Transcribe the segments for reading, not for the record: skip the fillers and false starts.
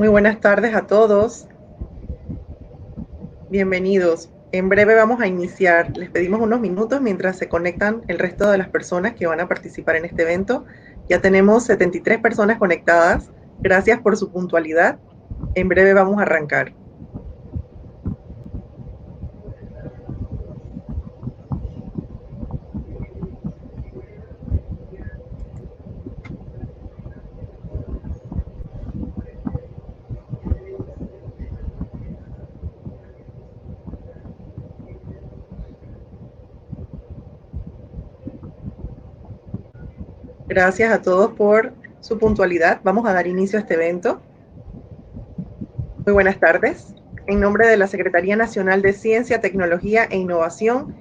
Muy buenas tardes a todos. Bienvenidos. En breve vamos a iniciar. Les pedimos unos minutos mientras se conectan el resto de las personas que van a participar en este evento. Ya tenemos 73 personas conectadas. Gracias por su puntualidad. En breve vamos a arrancar. Gracias a todos por su puntualidad. Vamos a dar inicio a este evento. Muy buenas tardes. En nombre de la Secretaría Nacional de Ciencia, Tecnología e Innovación,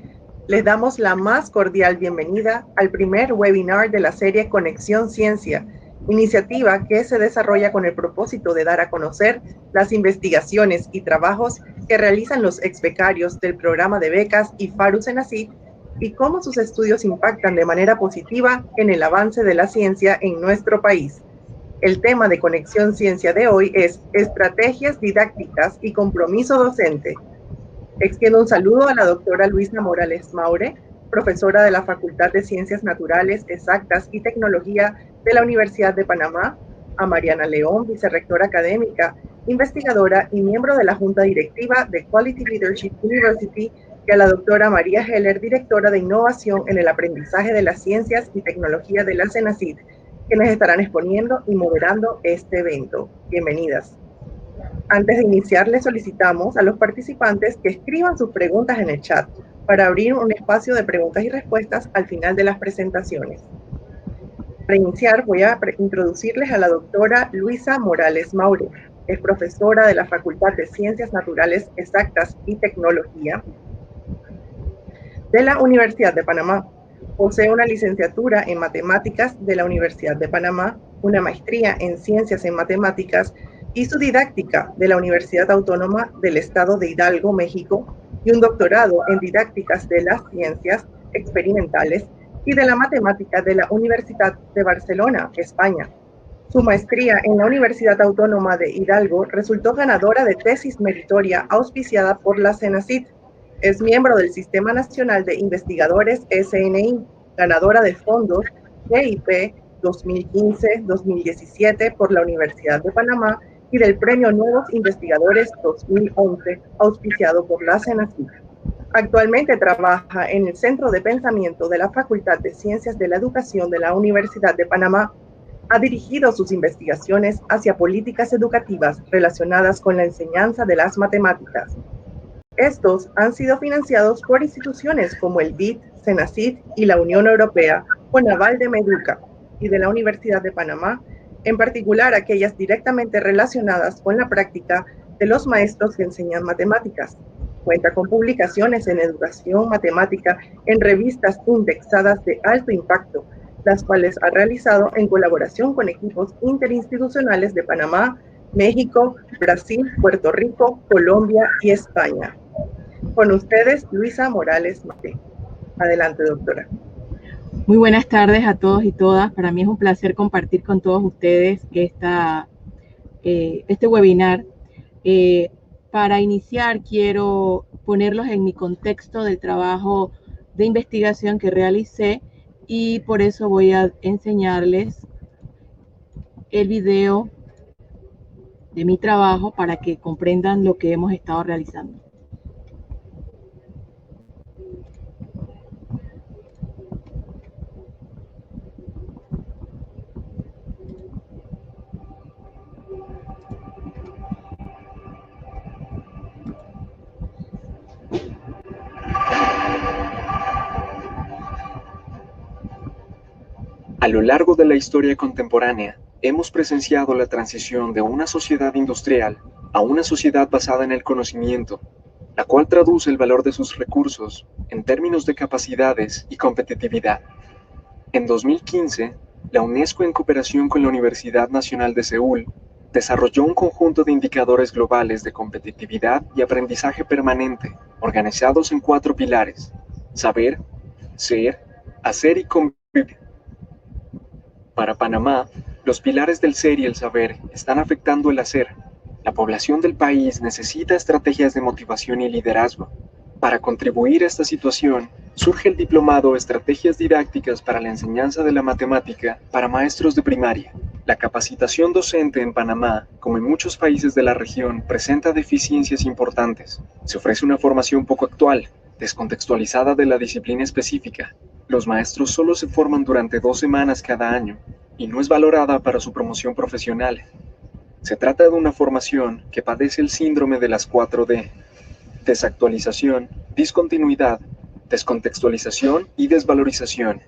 les damos la más cordial bienvenida al primer webinar de la serie Conexión Ciencia, iniciativa que se desarrolla con el propósito de dar a conocer las investigaciones y trabajos que realizan los exbecarios del programa de becas IFARU Senacid y cómo sus estudios impactan de manera positiva en el avance de la ciencia en nuestro país. El tema de Conexión Ciencia de hoy es estrategias didácticas y compromiso docente. Extiendo un saludo a la doctora Luisa Morales Maure, profesora de la Facultad de Ciencias Naturales, Exactas y Tecnología de la Universidad de Panamá, a Mariana León, vicerrectora académica, investigadora y miembro de la Junta Directiva de Quality Leadership University, y a la doctora María Heller, directora de Innovación en el Aprendizaje de las Ciencias y Tecnología de la CENACID, quienes estarán exponiendo y moderando este evento. Bienvenidas. Antes de iniciar, les solicitamos a los participantes que escriban sus preguntas en el chat para abrir un espacio de preguntas y respuestas al final de las presentaciones. Para iniciar, voy a introducirles a la doctora Luisa Morales Maure. Es profesora de la Facultad de Ciencias Naturales, Exactas y Tecnología de la Universidad de Panamá. Posee una licenciatura en Matemáticas de la Universidad de Panamá, una maestría en Ciencias en Matemáticas y su didáctica de la Universidad Autónoma del Estado de Hidalgo, México, y un doctorado en Didácticas de las Ciencias Experimentales y de la Matemática de la Universidad de Barcelona, España. Su maestría en la Universidad Autónoma de Hidalgo resultó ganadora de tesis meritoria auspiciada por la CENACID. Es miembro del Sistema Nacional de Investigadores SNI, ganadora de fondos GIP 2015-2017 por la Universidad de Panamá y del Premio Nuevos Investigadores 2011, auspiciado por la CENACID. Actualmente trabaja en el Centro de Pensamiento de la Facultad de Ciencias de la Educación de la Universidad de Panamá. Ha dirigido sus investigaciones hacia políticas educativas relacionadas con la enseñanza de las matemáticas. Estos han sido financiados por instituciones como el BID, CENACID y la Unión Europea, con aval de Meduca y de la Universidad de Panamá, en particular aquellas directamente relacionadas con la práctica de los maestros que enseñan matemáticas. Cuenta con publicaciones en educación matemática en revistas indexadas de alto impacto, las cuales ha realizado en colaboración con equipos interinstitucionales de Panamá, México, Brasil, Puerto Rico, Colombia y España. Con ustedes, Luisa Morales Maure. Adelante, doctora. Muy buenas tardes a todos y todas. Para mí es un placer compartir con todos ustedes este webinar. Para iniciar, quiero ponerlos en mi contexto del trabajo de investigación que realicé y por eso voy a enseñarles el video de mi trabajo para que comprendan lo que hemos estado realizando. A lo largo de la historia contemporánea, hemos presenciado la transición de una sociedad industrial a una sociedad basada en el conocimiento, la cual traduce el valor de sus recursos en términos de capacidades y competitividad. En 2015, la UNESCO, en cooperación con la Universidad Nacional de Seúl, desarrolló un conjunto de indicadores globales de competitividad y aprendizaje permanente, organizados en 4 pilares: saber, ser, hacer y convivir. Para Panamá, los pilares del ser y el saber están afectando el hacer, La población del país necesita estrategias de motivación y liderazgo. Para contribuir a esta situación, surge el diplomado Estrategias Didácticas para la Enseñanza de la Matemática para Maestros de Primaria. La capacitación docente en Panamá, como en muchos países de la región, presenta deficiencias importantes. Se ofrece una formación poco actual, descontextualizada de la disciplina específica. Los maestros solo se forman durante 2 semanas cada año y no es valorada para su promoción profesional. Se trata de una formación que padece el síndrome de las 4D: desactualización, discontinuidad, descontextualización y desvalorización.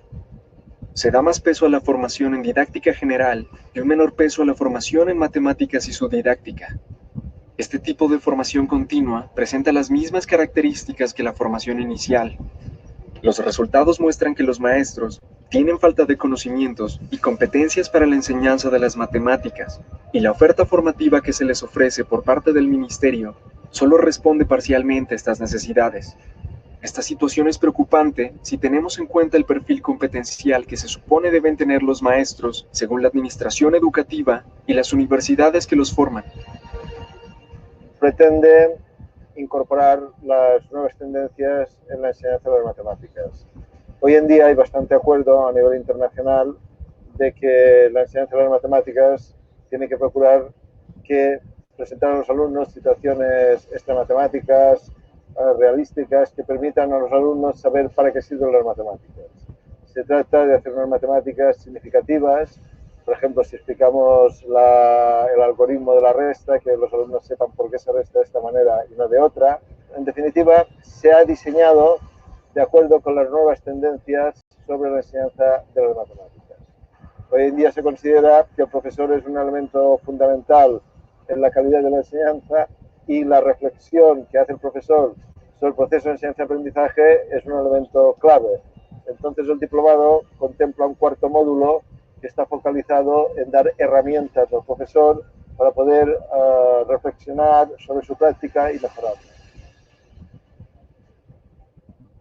Se da más peso a la formación en didáctica general y un menor peso a la formación en matemáticas y su didáctica. Este tipo de formación continua presenta las mismas características que la formación inicial. Los resultados muestran que los maestros tienen falta de conocimientos y competencias para la enseñanza de las matemáticas, y la oferta formativa que se les ofrece por parte del ministerio solo responde parcialmente a estas necesidades. Esta situación es preocupante si tenemos en cuenta el perfil competencial que se supone deben tener los maestros según la administración educativa y las universidades que los forman. Pretende incorporar las nuevas tendencias en la enseñanza de las matemáticas. Hoy en día hay bastante acuerdo a nivel internacional de que la enseñanza de las matemáticas tiene que procurar que presentar a los alumnos situaciones extramatemáticas, realísticas, que permitan a los alumnos saber para qué sirven las matemáticas. Se trata de hacer unas matemáticas significativas. Por ejemplo, si explicamos el algoritmo de la resta, que los alumnos sepan por qué se resta de esta manera y no de otra. En definitiva, se ha diseñado de acuerdo con las nuevas tendencias sobre la enseñanza de las matemáticas. Hoy en día se considera que el profesor es un elemento fundamental en la calidad de la enseñanza, y la reflexión que hace el profesor sobre el proceso de enseñanza-aprendizaje es un elemento clave. Entonces, el diplomado contempla un cuarto módulo que está focalizado en dar herramientas al profesor para poder reflexionar sobre su práctica y mejorarla.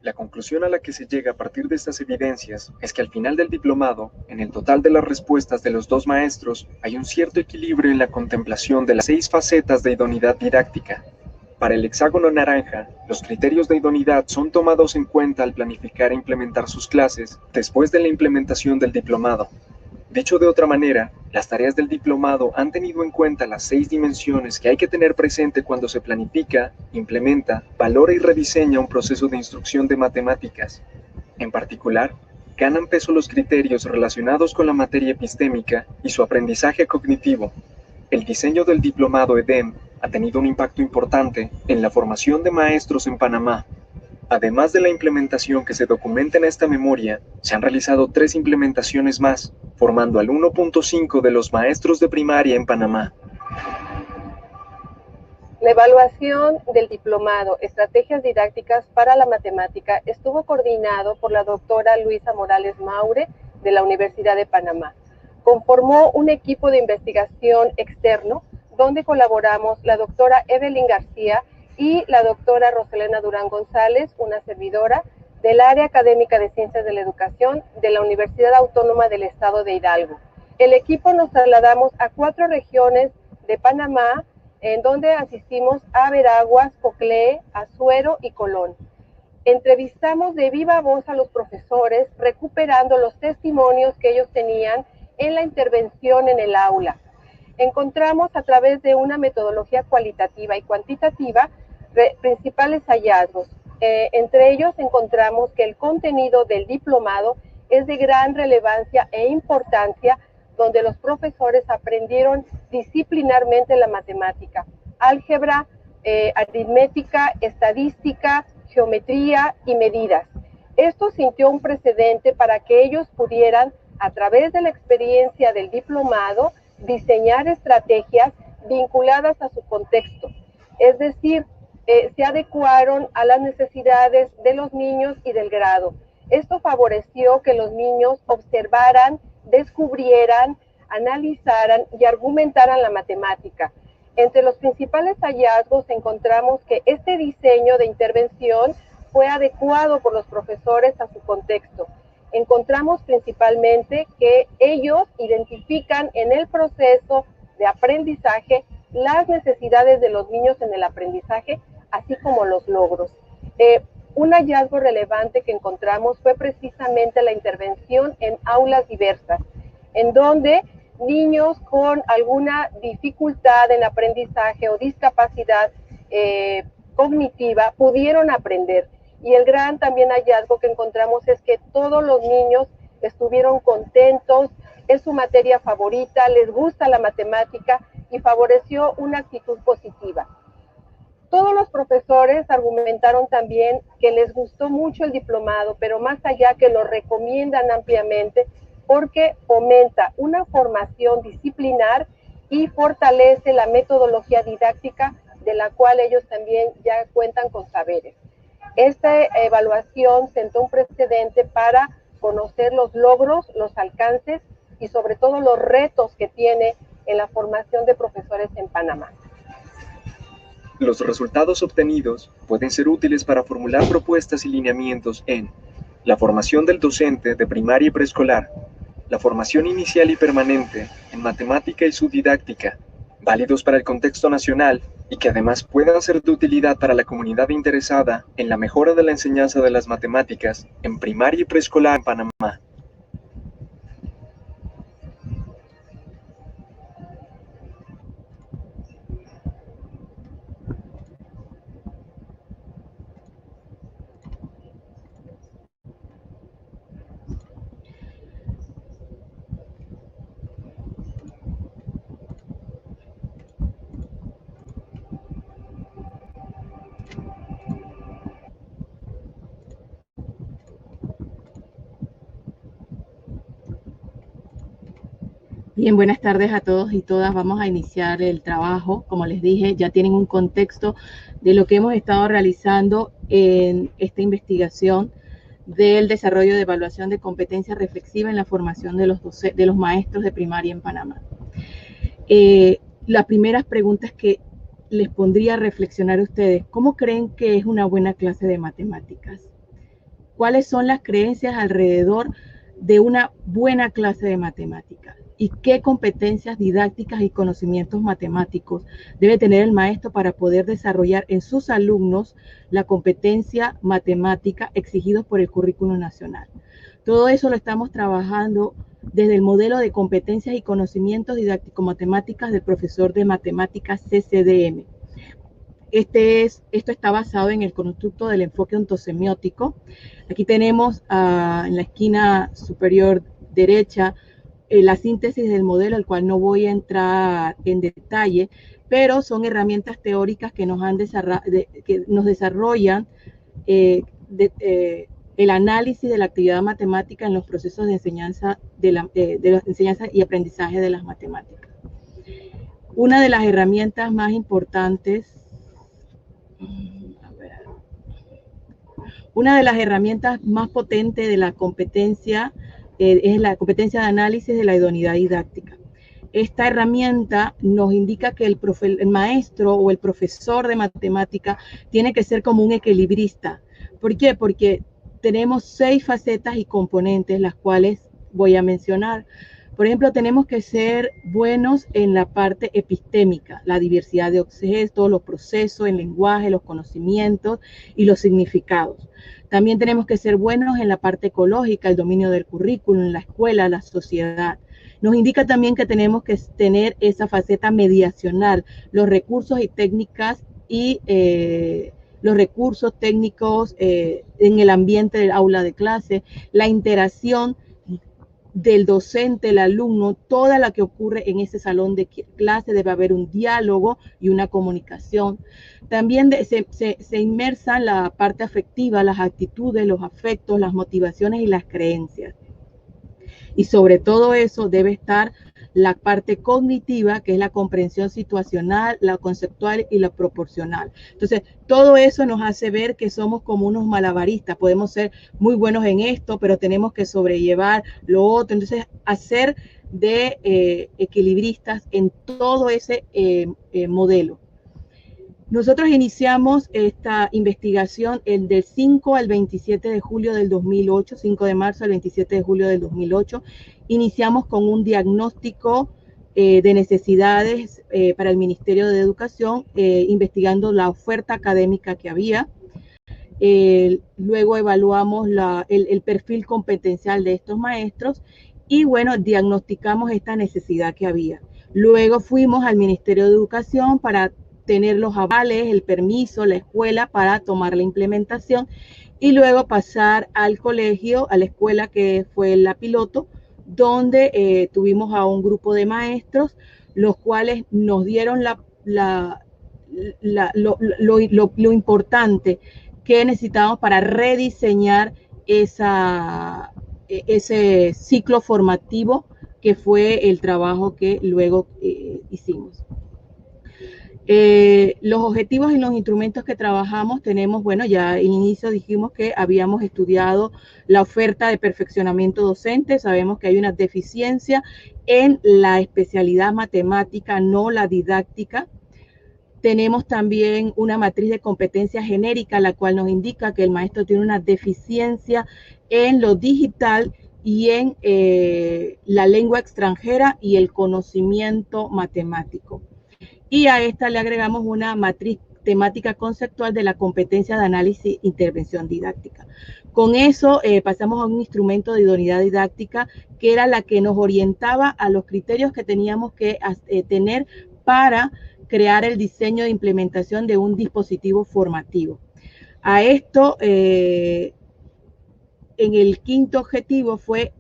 La conclusión a la que se llega a partir de estas evidencias es que al final del diplomado, en el total de las respuestas de los 2 maestros, hay un cierto equilibrio en la contemplación de las 6 facetas de idoneidad didáctica. Para el hexágono naranja, los criterios de idoneidad son tomados en cuenta al planificar e implementar sus clases después de la implementación del diplomado. Dicho de otra manera, las tareas del diplomado han tenido en cuenta las 6 dimensiones que hay que tener presente cuando se planifica, implementa, valora y rediseña un proceso de instrucción de matemáticas. En particular, ganan peso los criterios relacionados con la materia epistémica y su aprendizaje cognitivo. El diseño del diplomado EDEM ha tenido un impacto importante en la formación de maestros en Panamá. Además de la implementación que se documenta en esta memoria, se han realizado 3 implementaciones más, formando al 1.5 de los maestros de primaria en Panamá. La evaluación del diplomado Estrategias Didácticas para la Matemática estuvo coordinado por la doctora Luisa Morales Maure de la Universidad de Panamá. Conformó un equipo de investigación externo donde colaboramos la doctora Evelyn García y la doctora Roselena Durán González, una servidora del área académica de Ciencias de la Educación de la Universidad Autónoma del Estado de Hidalgo. El equipo nos trasladamos a 4 regiones de Panamá, en donde asistimos a Veraguas, Coclé, Azuero y Colón. Entrevistamos de viva voz a los profesores, recuperando los testimonios que ellos tenían en la intervención en el aula. Encontramos a través de una metodología cualitativa y cuantitativa principales hallazgos. Entre ellos encontramos que el contenido del diplomado es de gran relevancia e importancia, donde los profesores aprendieron disciplinarmente la matemática, álgebra, aritmética, estadística, geometría y medidas. Esto sintió un precedente para que ellos pudieran, a través de la experiencia del diplomado, diseñar estrategias vinculadas a su contexto. Es decir, se adecuaron a las necesidades de los niños y del grado. Esto favoreció que los niños observaran, descubrieran, analizaran y argumentaran la matemática. Entre los principales hallazgos encontramos que este diseño de intervención fue adecuado por los profesores a su contexto. Encontramos principalmente que ellos identifican en el proceso de aprendizaje las necesidades de los niños en el aprendizaje, así como los logros. Un hallazgo relevante que encontramos fue precisamente la intervención en aulas diversas, en donde niños con alguna dificultad en aprendizaje o discapacidad cognitiva pudieron aprender. Y el gran también hallazgo que encontramos es que todos los niños estuvieron contentos, es su materia favorita, les gusta la matemática y favoreció una actitud positiva. Todos los profesores argumentaron también que les gustó mucho el diplomado, pero más allá que lo recomiendan ampliamente porque fomenta una formación disciplinar y fortalece la metodología didáctica de la cual ellos también ya cuentan con saberes. Esta evaluación sentó un precedente para conocer los logros, los alcances y sobre todo los retos que tiene en la formación de profesores en Panamá. Los resultados obtenidos pueden ser útiles para formular propuestas y lineamientos en la formación del docente de primaria y preescolar, la formación inicial y permanente en matemática y su didáctica, válidos para el contexto nacional y que además puedan ser de utilidad para la comunidad interesada en la mejora de la enseñanza de las matemáticas en primaria y preescolar en Panamá. Bien, buenas tardes a todos y todas. Vamos a iniciar el trabajo. Como les dije, ya tienen un contexto de lo que hemos estado realizando en esta investigación del desarrollo de evaluación de competencia reflexiva en la formación de los maestros de primaria en Panamá. Las primeras preguntas que les pondría a reflexionar a ustedes: ¿cómo creen que es una buena clase de matemáticas? ¿Cuáles son las creencias alrededor de una buena clase de matemáticas? ¿Y qué competencias didácticas y conocimientos matemáticos debe tener el maestro para poder desarrollar en sus alumnos la competencia matemática exigidos por el currículo nacional? Todo eso lo estamos trabajando desde el modelo de competencias y conocimientos didáctico-matemáticas del profesor de matemáticas CCDM. Esto está basado en el constructo del enfoque ontosemiótico. Aquí tenemos en la esquina superior derecha la síntesis del modelo, al cual no voy a entrar en detalle, pero son herramientas teóricas que nos desarrollan el análisis de la actividad matemática en los procesos de enseñanza, de la enseñanza y aprendizaje de las matemáticas. Una de las herramientas más importantes, una de las herramientas más potentes de la competencia es la competencia de análisis de la idoneidad didáctica. Esta herramienta nos indica que el maestro o el profesor de matemática tiene que ser como un equilibrista. ¿Por qué? Porque tenemos 6 facetas y componentes, las cuales voy a mencionar. Por ejemplo, tenemos que ser buenos en la parte epistémica, la diversidad de objetos, los procesos, el lenguaje, los conocimientos y los significados. También tenemos que ser buenos en la parte ecológica, el dominio del currículum, la escuela, la sociedad. Nos indica también que tenemos que tener esa faceta mediacional, los recursos y técnicas y los recursos técnicos en el ambiente del aula de clase, la interacción del docente, el alumno, toda la que ocurre en ese salón de clase. Debe haber un diálogo y una comunicación. También se inmersa en la parte afectiva, las actitudes, los afectos, las motivaciones y las creencias. Y sobre todo eso debe estar la parte cognitiva, que es la comprensión situacional, la conceptual y la proporcional. Entonces, todo eso nos hace ver que somos como unos malabaristas. Podemos ser muy buenos en esto, pero tenemos que sobrellevar lo otro. Entonces, hacer de equilibristas en todo ese modelo. Nosotros iniciamos esta investigación del 5 al 27 de julio del 2008, 5 de marzo al 27 de julio del 2008. Iniciamos con un diagnóstico de necesidades para el Ministerio de Educación, investigando la oferta académica que había. Luego evaluamos el perfil competencial de estos maestros y, bueno, diagnosticamos esta necesidad que había. Luego fuimos al Ministerio de Educación para tener los avales, el permiso, la escuela para tomar la implementación y luego pasar al colegio, a la escuela que fue la piloto, donde tuvimos a un grupo de maestros, los cuales nos dieron lo importante que necesitábamos para rediseñar ese ciclo formativo que fue el trabajo que luego hicimos. Los objetivos y los instrumentos que trabajamos tenemos, bueno, ya al inicio dijimos que habíamos estudiado la oferta de perfeccionamiento docente, sabemos que hay una deficiencia en la especialidad matemática, no la didáctica. Tenemos también una matriz de competencia genérica, la cual nos indica que el maestro tiene una deficiencia en lo digital y en la lengua extranjera y el conocimiento matemático. Y a esta le agregamos una matriz temática conceptual de la competencia de análisis e intervención didáctica. Con eso pasamos a un instrumento de idoneidad didáctica que era la que nos orientaba a los criterios que teníamos que tener para crear el diseño de implementación de un dispositivo formativo. A esto, en el quinto objetivo fue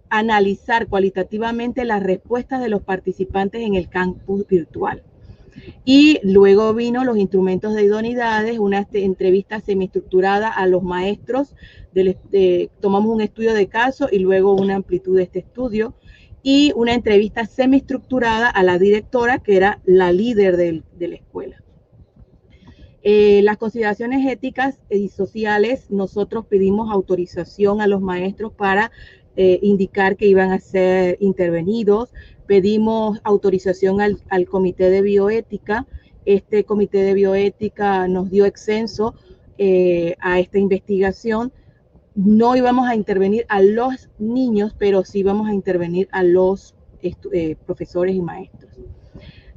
analizar cualitativamente las respuestas de los participantes en el campus virtual. Y luego vino los instrumentos de idoneidades, una entrevista semiestructurada a los maestros, tomamos un estudio de caso y luego una amplitud de este estudio, y una entrevista semiestructurada a la directora, que era la líder de la escuela. Las consideraciones éticas y sociales, nosotros pedimos autorización a los maestros para indicar que iban a ser intervenidos. Pedimos autorización al Comité de Bioética. Este Comité de Bioética nos dio exenso a esta investigación. No íbamos a intervenir a los niños, pero sí íbamos a intervenir a los profesores y maestros.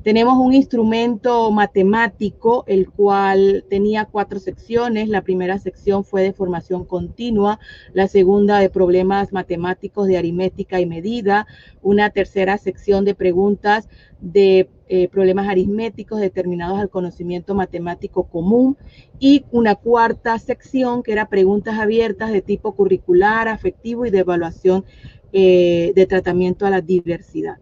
Tenemos un instrumento matemático, el cual tenía 4 secciones. La primera sección fue de formación continua, la segunda de problemas matemáticos de aritmética y medida, una tercera sección de preguntas de problemas aritméticos determinados al conocimiento matemático común y una cuarta sección que era preguntas abiertas de tipo curricular, afectivo y de evaluación de tratamiento a la diversidad.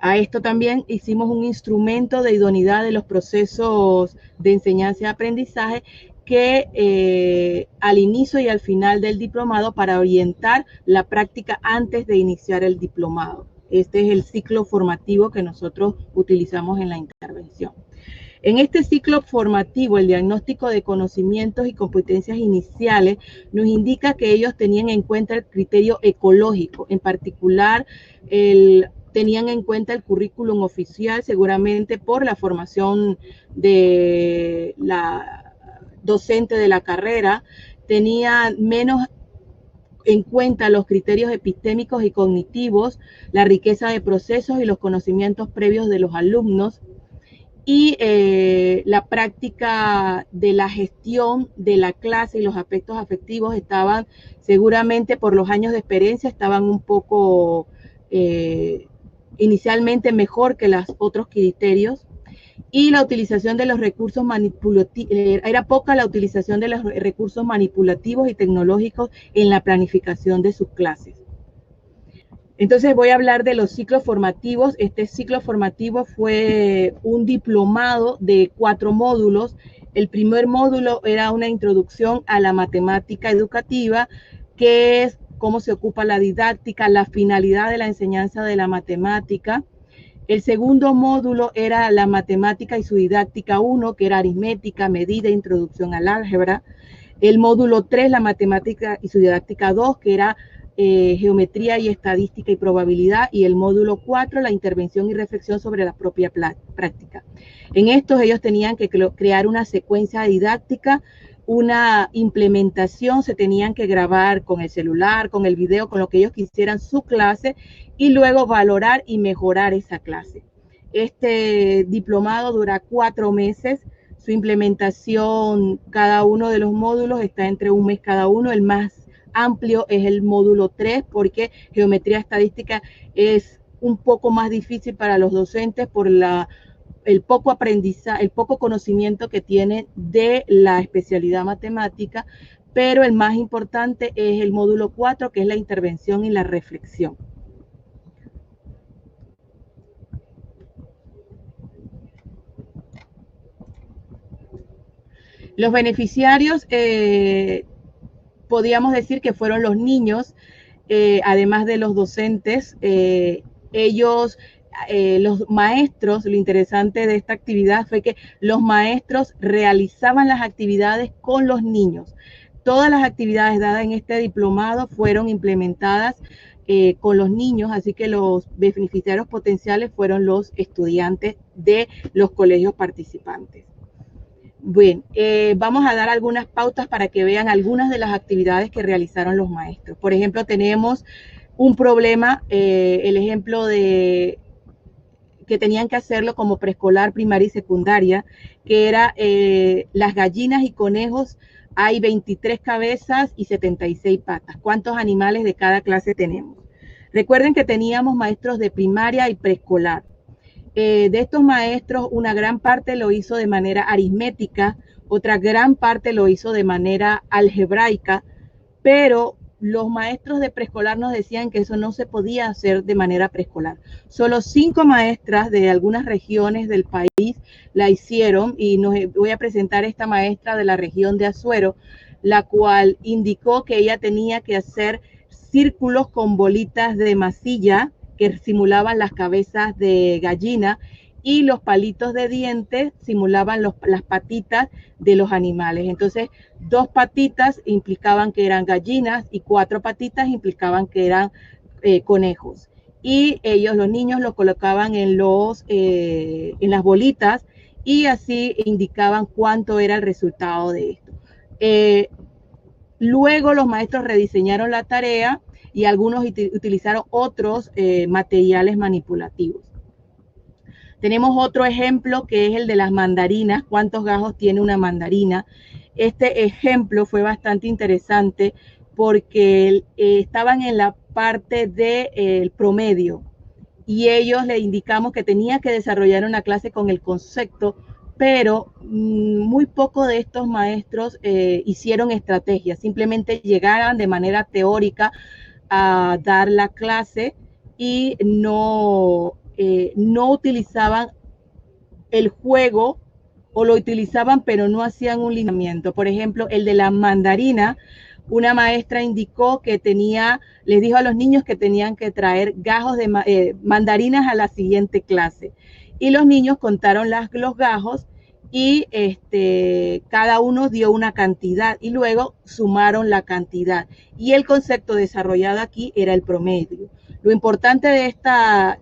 A esto también hicimos un instrumento de idoneidad de los procesos de enseñanza y aprendizaje que al inicio y al final del diplomado para orientar la práctica antes de iniciar el diplomado. Este es el ciclo formativo que nosotros utilizamos en la intervención. En este ciclo formativo, el diagnóstico de conocimientos y competencias iniciales nos indica que ellos tenían en cuenta el criterio ecológico, en particular tenían en cuenta el currículum oficial, seguramente por la formación de la docente de la carrera, tenía menos en cuenta los criterios epistémicos y cognitivos, la riqueza de procesos y los conocimientos previos de los alumnos, y la práctica de la gestión de la clase y los aspectos afectivos estaban, seguramente por los años de experiencia, estaban un poco inicialmente mejor que los otros criterios, y la utilización de los recursos manipulativos, era poca la utilización de los recursos manipulativos y tecnológicos en la planificación de sus clases. Entonces voy a hablar de los ciclos formativos. Este ciclo formativo fue un diplomado de 4 módulos. El primer módulo era una introducción a la matemática educativa, que es cómo se ocupa la didáctica, la finalidad de la enseñanza de la matemática. El segundo módulo era la matemática y su didáctica 1, que era aritmética, medida, introducción al álgebra. El módulo 3, la matemática y su didáctica 2, que era geometría y estadística y probabilidad, y el módulo 4, la intervención y reflexión sobre la propia práctica. En estos ellos tenían que crear una secuencia didáctica una implementación, se tenían que grabar con el celular, con el video, con lo que ellos quisieran su clase y luego valorar y mejorar esa clase. Este diplomado dura 4 meses. Su implementación, cada uno de los módulos está entre 1 mes cada uno. El más amplio es el módulo 3 porque geometría estadística es un poco más difícil para los docentes por el poco aprendizaje, el poco conocimiento que tienen de la especialidad matemática, pero el más importante es el módulo 4, que es la intervención y la reflexión. Los beneficiarios, podríamos decir que fueron los niños, además de los docentes. Los maestros, lo interesante de esta actividad fue que los maestros realizaban las actividades con los niños. Todas las actividades dadas en este diplomado fueron implementadas con los niños, así que los beneficiarios potenciales fueron los estudiantes de los colegios participantes. Bien, vamos a dar algunas pautas para que vean algunas de las actividades que realizaron los maestros. Por ejemplo, tenemos un problema, el ejemplo de que tenían que hacerlo como preescolar, primaria y secundaria, que era las gallinas y conejos, hay 23 cabezas y 76 patas. ¿Cuántos animales de cada clase tenemos? Recuerden que teníamos maestros de primaria y preescolar. De estos maestros, una gran parte lo hizo de manera aritmética, otra gran parte lo hizo de manera algebraica, pero los maestros de preescolar nos decían que eso no se podía hacer de manera preescolar. Solo 5 maestras de algunas regiones del país la hicieron y voy a presentar esta maestra de la región de Azuero, la cual indicó que ella tenía que hacer círculos con bolitas de masilla que simulaban las cabezas de gallina y los palitos de dientes simulaban las patitas de los animales. Entonces, 2 patitas implicaban que eran gallinas y 4 patitas implicaban que eran conejos. Y ellos, los niños, los colocaban en las bolitas y así indicaban cuánto era el resultado de esto. Luego los maestros rediseñaron la tarea y algunos utilizaron otros materiales manipulativos. Tenemos otro ejemplo que es el de las mandarinas. ¿Cuántos gajos tiene una mandarina? Este ejemplo fue bastante interesante porque estaban en la parte del promedio y ellos le indicamos que tenía que desarrollar una clase con el concepto, pero muy poco de estos maestros hicieron estrategias, simplemente llegaban de manera teórica a dar la clase y no utilizaban el juego o lo utilizaban pero no hacían un lineamiento. Por ejemplo, el de la mandarina, una maestra indicó que les dijo a los niños que tenían que traer gajos de mandarinas a la siguiente clase. Y los niños contaron los gajos y cada uno dio una cantidad y luego sumaron la cantidad. Y el concepto desarrollado aquí era el promedio. Lo importante de esta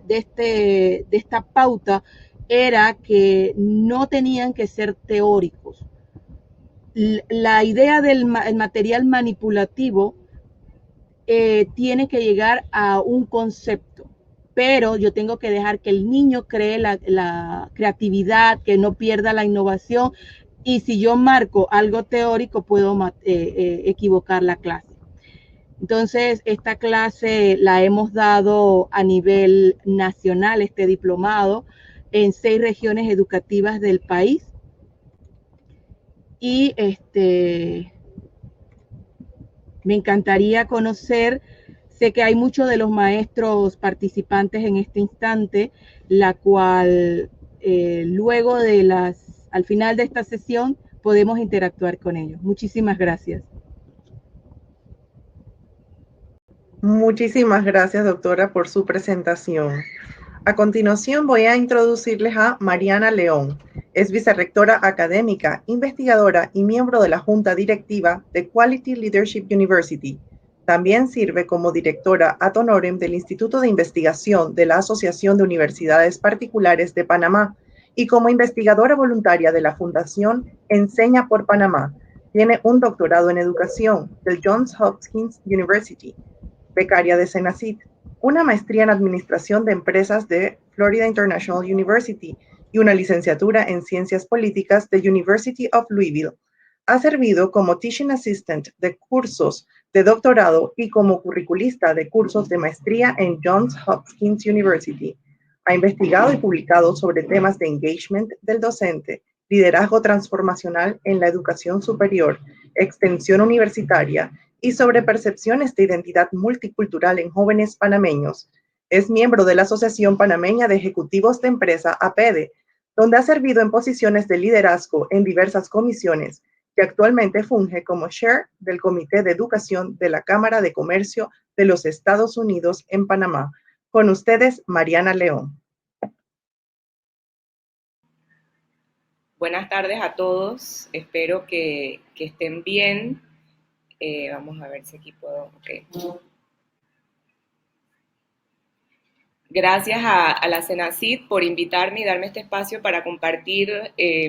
pauta era que no tenían que ser teóricos. La idea del material manipulativo tiene que llegar a un concepto, pero yo tengo que dejar que el niño cree la creatividad, que no pierda la innovación, y si yo marco algo teórico puedo equivocar la clase. Entonces, esta clase la hemos dado a nivel nacional, este diplomado, en 6 regiones educativas del país. Y me encantaría conocer, sé que hay muchos de los maestros participantes en este instante, la cual luego al final de esta sesión podemos interactuar con ellos. Muchísimas gracias. Muchísimas gracias, doctora, por su presentación. A continuación voy a introducirles a Mariana León. Es vicerrectora académica, investigadora y miembro de la Junta Directiva de Quality Leadership University. También sirve como directora ad honorem del Instituto de Investigación de la Asociación de Universidades Particulares de Panamá y como investigadora voluntaria de la Fundación Enseña por Panamá, Tiene un doctorado en educación del Johns Hopkins University, becaria de Senacid, una maestría en administración de empresas de Florida International University y una licenciatura en ciencias políticas de University of Louisville. Ha servido como teaching assistant de cursos de doctorado y como curriculista de cursos de maestría en Johns Hopkins University. Ha investigado y publicado sobre temas de engagement del docente, liderazgo transformacional en la educación superior, extensión universitaria y sobre percepciones de identidad multicultural en jóvenes panameños. Es miembro de la Asociación Panameña de Ejecutivos de Empresa, APEDE, donde ha servido en posiciones de liderazgo en diversas comisiones, que actualmente funge como chair del Comité de Educación de la Cámara de Comercio de los Estados Unidos en Panamá. Con ustedes, Mariana León. Buenas tardes a todos, espero que estén bien. Vamos a ver si aquí puedo... Okay. Gracias a la Senacid por invitarme y darme este espacio para compartir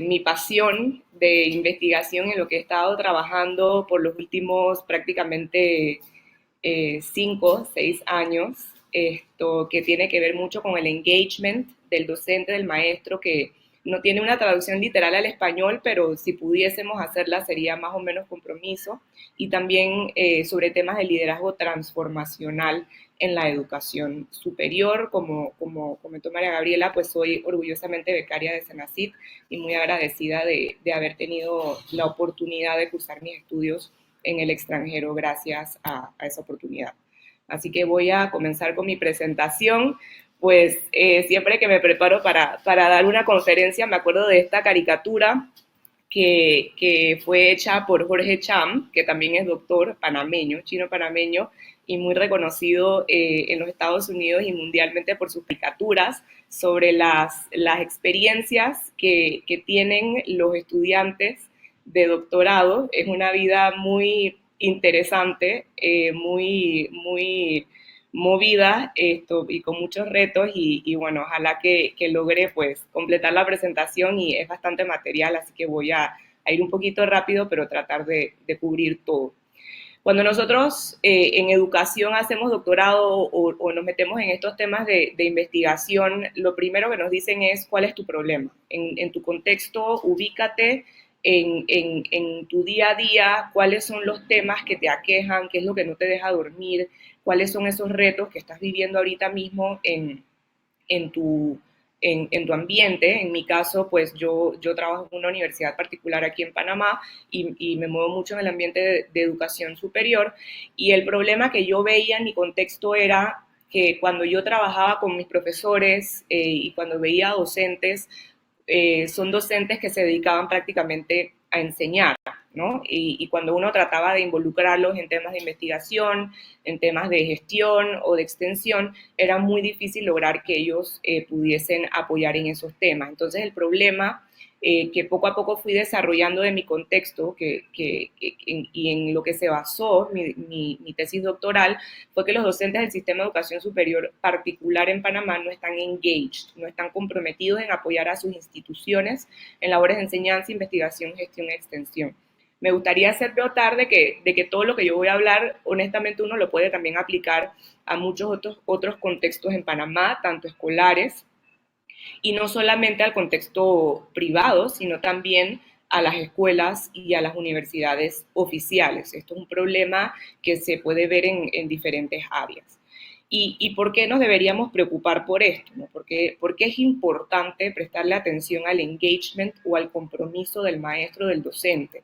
mi pasión de investigación en lo que he estado trabajando por los últimos prácticamente 5, 6 años, esto que tiene que ver mucho con el engagement del docente, del maestro, que no tiene una traducción literal al español, pero si pudiésemos hacerla sería más o menos compromiso, y también sobre temas de liderazgo transformacional en la educación superior. Como comentó María Gabriela, pues soy orgullosamente becaria de Senacid y muy agradecida de haber tenido la oportunidad de cursar mis estudios en el extranjero gracias a esa oportunidad. Así que voy a comenzar con mi presentación. Pues siempre que me preparo para dar una conferencia me acuerdo de esta caricatura que fue hecha por Jorge Cham, que también es doctor panameño, chino panameño, y muy reconocido en los Estados Unidos y mundialmente por sus caricaturas sobre las experiencias que tienen los estudiantes de doctorado. Es una vida muy interesante, muy movida y con muchos retos y bueno, ojalá que logre pues completar la presentación, y es bastante material, así que voy a ir un poquito rápido, pero tratar de cubrir todo. Cuando nosotros en educación hacemos doctorado o nos metemos en estos temas de investigación, lo primero que nos dicen es cuál es tu problema. En tu contexto, ubícate en tu día a día, cuáles son los temas que te aquejan, qué es lo que no te deja dormir, cuáles son esos retos que estás viviendo ahorita mismo en tu ambiente. En mi caso, pues yo trabajo en una universidad particular aquí en Panamá y me muevo mucho en el ambiente de educación superior, y el problema que yo veía en mi contexto era que cuando yo trabajaba con mis profesores y cuando veía docentes, son docentes que se dedicaban prácticamente a enseñar, ¿no? Y cuando uno trataba de involucrarlos en temas de investigación, en temas de gestión o de extensión, era muy difícil lograr que ellos pudiesen apoyar en esos temas. Entonces el problema que poco a poco fui desarrollando de mi contexto y en lo que se basó mi tesis doctoral fue que los docentes del sistema de educación superior particular en Panamá no están engaged, no están comprometidos en apoyar a sus instituciones en labores de enseñanza, investigación, gestión y extensión. Me gustaría hacer notar de que todo lo que yo voy a hablar, honestamente, uno lo puede también aplicar a muchos otros contextos en Panamá, tanto escolares, y no solamente al contexto privado, sino también a las escuelas y a las universidades oficiales. Esto es un problema que se puede ver en diferentes áreas. ¿Y por qué nos deberíamos preocupar por esto? ¿No? Porque es importante prestarle atención al engagement o al compromiso del maestro, del docente.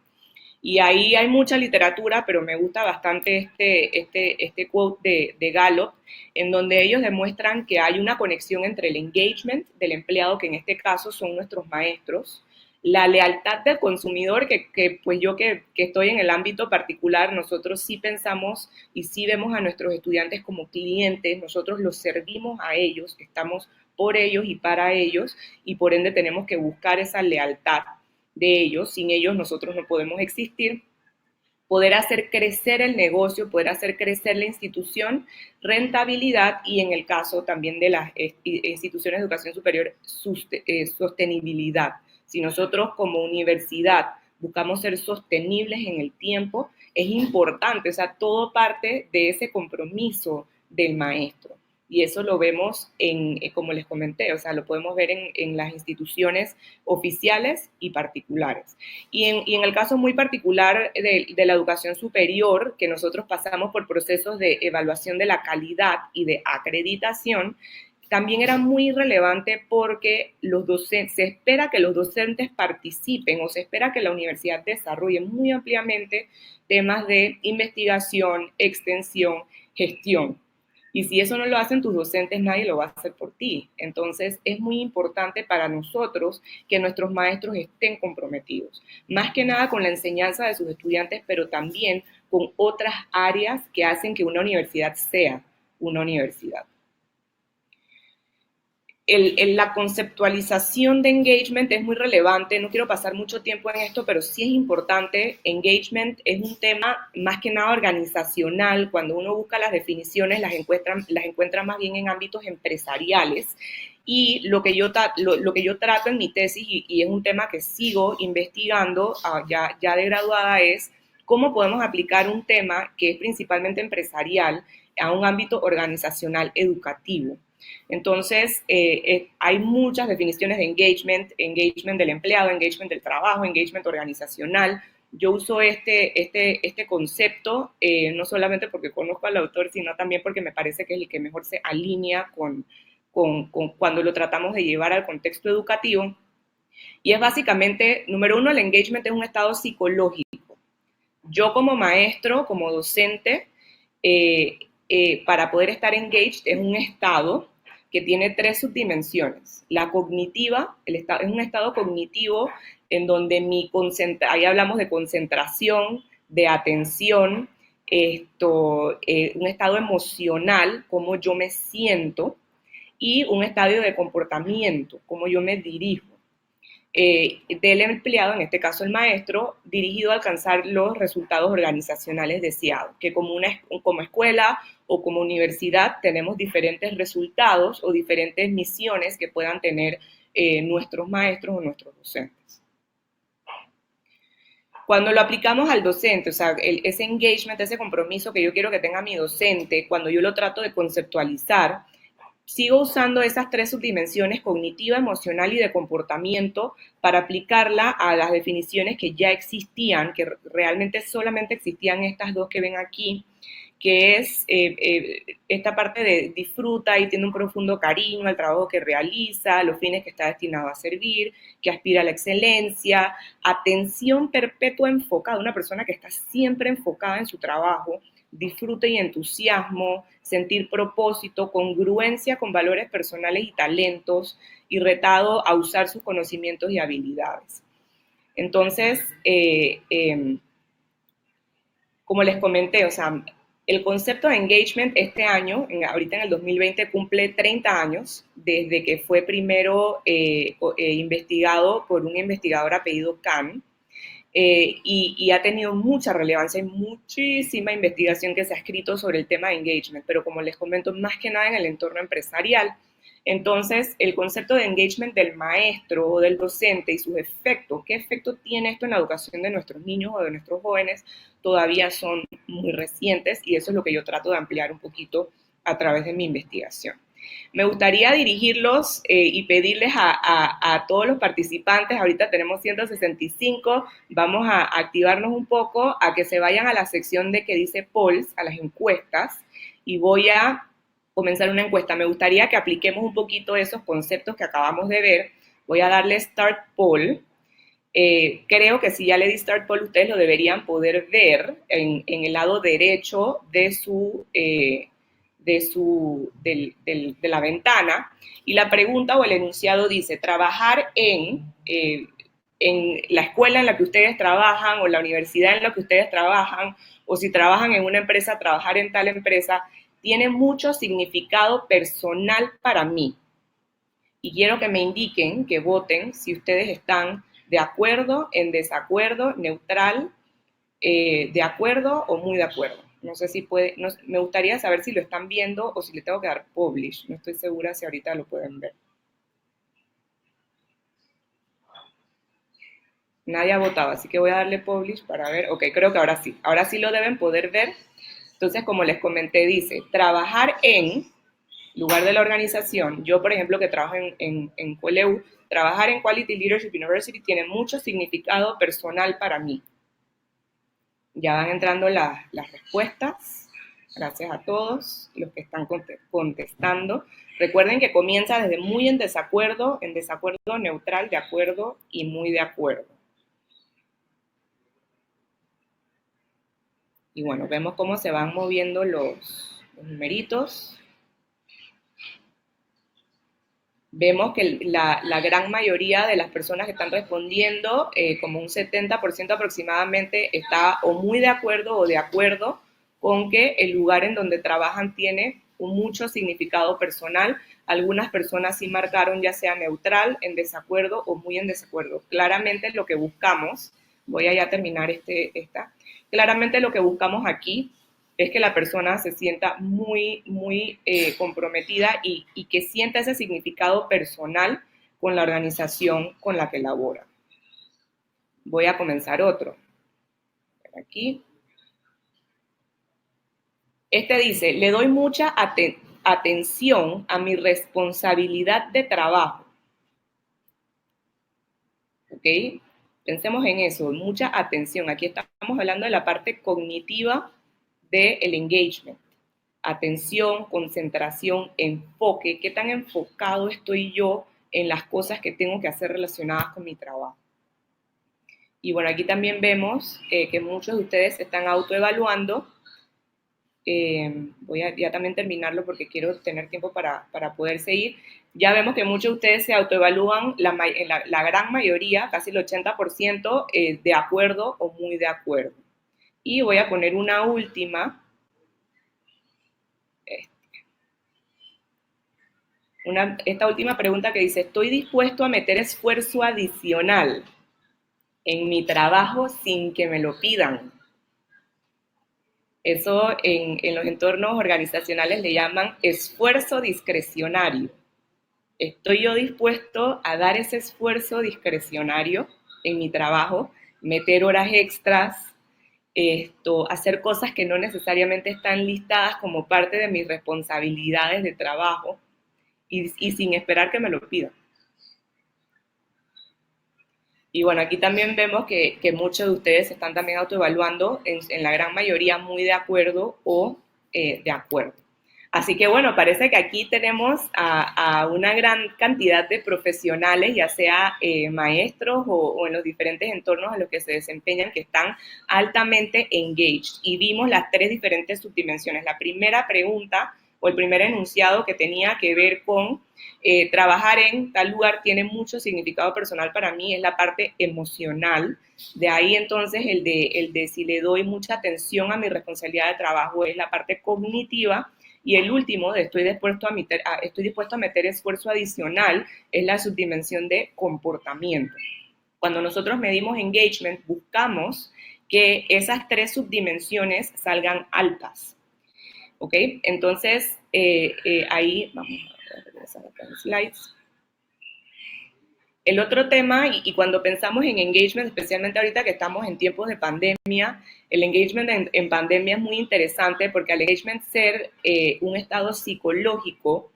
Y ahí hay mucha literatura, pero me gusta bastante este quote de Gallup, en donde ellos demuestran que hay una conexión entre el engagement del empleado, que en este caso son nuestros maestros, la lealtad del consumidor, que pues yo que estoy en el ámbito particular, nosotros sí pensamos y sí vemos a nuestros estudiantes como clientes, nosotros los servimos a ellos, estamos por ellos y para ellos, y por ende tenemos que buscar esa lealtad de ellos. Sin ellos nosotros no podemos existir. Poder hacer crecer el negocio, poder hacer crecer la institución, rentabilidad, y en el caso también de las instituciones de educación superior, sostenibilidad. Si nosotros como universidad buscamos ser sostenibles en el tiempo, es importante, o sea, todo parte de ese compromiso del maestro. Y eso lo vemos como les comenté, o sea, lo podemos ver en las instituciones oficiales y particulares. Y en el caso muy particular de la educación superior, que nosotros pasamos por procesos de evaluación de la calidad y de acreditación, también era muy relevante porque se espera que los docentes participen o se espera que la universidad desarrolle muy ampliamente temas de investigación, extensión, gestión. Y si eso no lo hacen tus docentes, nadie lo va a hacer por ti. Entonces, es muy importante para nosotros que nuestros maestros estén comprometidos, más que nada con la enseñanza de sus estudiantes, pero también con otras áreas que hacen que una universidad sea una universidad. La conceptualización de engagement es muy relevante, no quiero pasar mucho tiempo en esto, pero sí es importante. Engagement es un tema más que nada organizacional. Cuando uno busca las definiciones, las encuentra más bien en ámbitos empresariales. Y lo que yo trato en mi tesis, y es un tema que sigo investigando ya de graduada, es cómo podemos aplicar un tema que es principalmente empresarial a un ámbito organizacional educativo. Entonces, hay muchas definiciones de engagement del empleado, engagement del trabajo, engagement organizacional. Yo uso este concepto no solamente porque conozco al autor, sino también porque me parece que es el que mejor se alinea con cuando lo tratamos de llevar al contexto educativo. Y es básicamente, número uno, el engagement es un estado psicológico. Yo como maestro, como docente, para poder estar engaged es un estado que tiene 3 subdimensiones. La cognitiva, es un estado cognitivo en donde ahí hablamos de concentración, de atención, un estado emocional, cómo yo me siento, y un estadio de comportamiento, cómo yo me dirijo. Del empleado, en este caso el maestro, dirigido a alcanzar los resultados organizacionales deseados, que como escuela o como universidad tenemos diferentes resultados o diferentes misiones que puedan tener nuestros maestros o nuestros docentes. Cuando lo aplicamos al docente, o sea, ese engagement, ese compromiso que yo quiero que tenga mi docente, cuando yo lo trato de conceptualizar, sigo usando esas 3 subdimensiones, cognitiva, emocional y de comportamiento, para aplicarla a las definiciones que ya existían, que realmente solamente existían estas 2 que ven aquí, que es esta parte de disfruta y tiene un profundo cariño al trabajo que realiza, los fines que está destinado a servir, que aspira a la excelencia, atención perpetua enfocada, una persona que está siempre enfocada en su trabajo, disfrute y entusiasmo, sentir propósito, congruencia con valores personales y talentos, y retado a usar sus conocimientos y habilidades. Entonces, como les comenté, o sea, el concepto de engagement este año, ahorita en el 2020, cumple 30 años desde que fue primero investigado por un investigador apellido Kahn, y ha tenido mucha relevancia y muchísima investigación que se ha escrito sobre el tema de engagement, pero como les comento, más que nada en el entorno empresarial. Entonces, el concepto de engagement del maestro o del docente y sus efectos, qué efecto tiene esto en la educación de nuestros niños o de nuestros jóvenes, todavía son muy recientes, y eso es lo que yo trato de ampliar un poquito a través de mi investigación. Me gustaría dirigirlos y pedirles a todos los participantes, ahorita tenemos 165, vamos a activarnos un poco, a que se vayan a la sección de que dice polls, a las encuestas, y voy a comenzar una encuesta. Me gustaría que apliquemos un poquito esos conceptos que acabamos de ver. Voy a darle Start Poll. Creo que si ya le di Start Poll, ustedes lo deberían poder ver en el lado derecho de la ventana, y la pregunta o el enunciado dice: trabajar en la escuela en la que ustedes trabajan, o la universidad en la que ustedes trabajan, o si trabajan en una empresa, trabajar en tal empresa, tiene mucho significado personal para mí. Y quiero que me indiquen, que voten, si ustedes están de acuerdo, en desacuerdo, neutral, de acuerdo o muy de acuerdo. No sé si puede, me gustaría saber si lo están viendo o si le tengo que dar publish. No estoy segura si ahorita lo pueden ver. Nadie ha votado, así que voy a darle publish para ver. Ok, creo que ahora sí lo deben poder ver. Entonces, como les comenté, dice, trabajar en lugar de la organización. Yo, por ejemplo, que trabajo en QLU, trabajar en Quality Leadership University tiene mucho significado personal para mí. Ya van entrando las respuestas. Gracias a todos los que están contestando. Recuerden que comienza desde muy en desacuerdo, neutral, de acuerdo y muy de acuerdo. Y bueno, vemos cómo se van moviendo los numeritos. Vemos que la gran mayoría de las personas que están respondiendo, como un 70% aproximadamente, está o muy de acuerdo o de acuerdo con que el lugar en donde trabajan tiene mucho significado personal. Algunas personas sí marcaron ya sea neutral, en desacuerdo o muy en desacuerdo. Claramente lo que buscamos, voy a ya terminar claramente lo que buscamos aquí es que la persona se sienta muy comprometida y que sienta ese significado personal con la organización con la que labora. Voy a comenzar otro. Aquí. Este dice, le doy mucha atención a mi responsabilidad de trabajo. ¿Ok? Pensemos en eso, mucha atención. Aquí estamos hablando de la parte cognitiva del engagement. Atención, concentración, enfoque, qué tan enfocado estoy yo en las cosas que tengo que hacer relacionadas con mi trabajo. Y bueno, aquí también vemos que muchos de ustedes se están autoevaluando. Voy a ya también terminarlo porque quiero tener tiempo para poder seguir. Ya vemos que muchos de ustedes se autoevalúan, la gran mayoría, casi el 80%, de acuerdo o muy de acuerdo. Y voy a poner una última. Esta última pregunta que dice, ¿estoy dispuesto a meter esfuerzo adicional en mi trabajo sin que me lo pidan? Eso en los entornos organizacionales le llaman esfuerzo discrecionario. ¿Estoy yo dispuesto a dar ese esfuerzo discrecionario en mi trabajo, meter horas extras, hacer cosas que no necesariamente están listadas como parte de mis responsabilidades de trabajo? Y sin esperar que me lo pidan. Y bueno, aquí también vemos que muchos de ustedes están también autoevaluando, en la gran mayoría muy de acuerdo o de acuerdo. Así que bueno, parece que aquí tenemos a una gran cantidad de profesionales, ya sea maestros o en los diferentes entornos en los que se desempeñan, que están altamente engaged. Y vimos las 3 diferentes subdimensiones. La primera pregunta o el primer enunciado que tenía que ver con trabajar en tal lugar tiene mucho significado personal para mí, es la parte emocional. De ahí entonces el de si le doy mucha atención a mi responsabilidad de trabajo es la parte cognitiva. Y el último, de estoy dispuesto a meter esfuerzo adicional, es la subdimensión de comportamiento. Cuando nosotros medimos engagement, buscamos que esas 3 subdimensiones salgan altas. ¿Ok? Entonces, ahí vamos a regresar acá en slides. El otro tema, y cuando pensamos en engagement, especialmente ahorita que estamos en tiempos de pandemia, el engagement en pandemia es muy interesante porque al engagement ser un estado psicológico,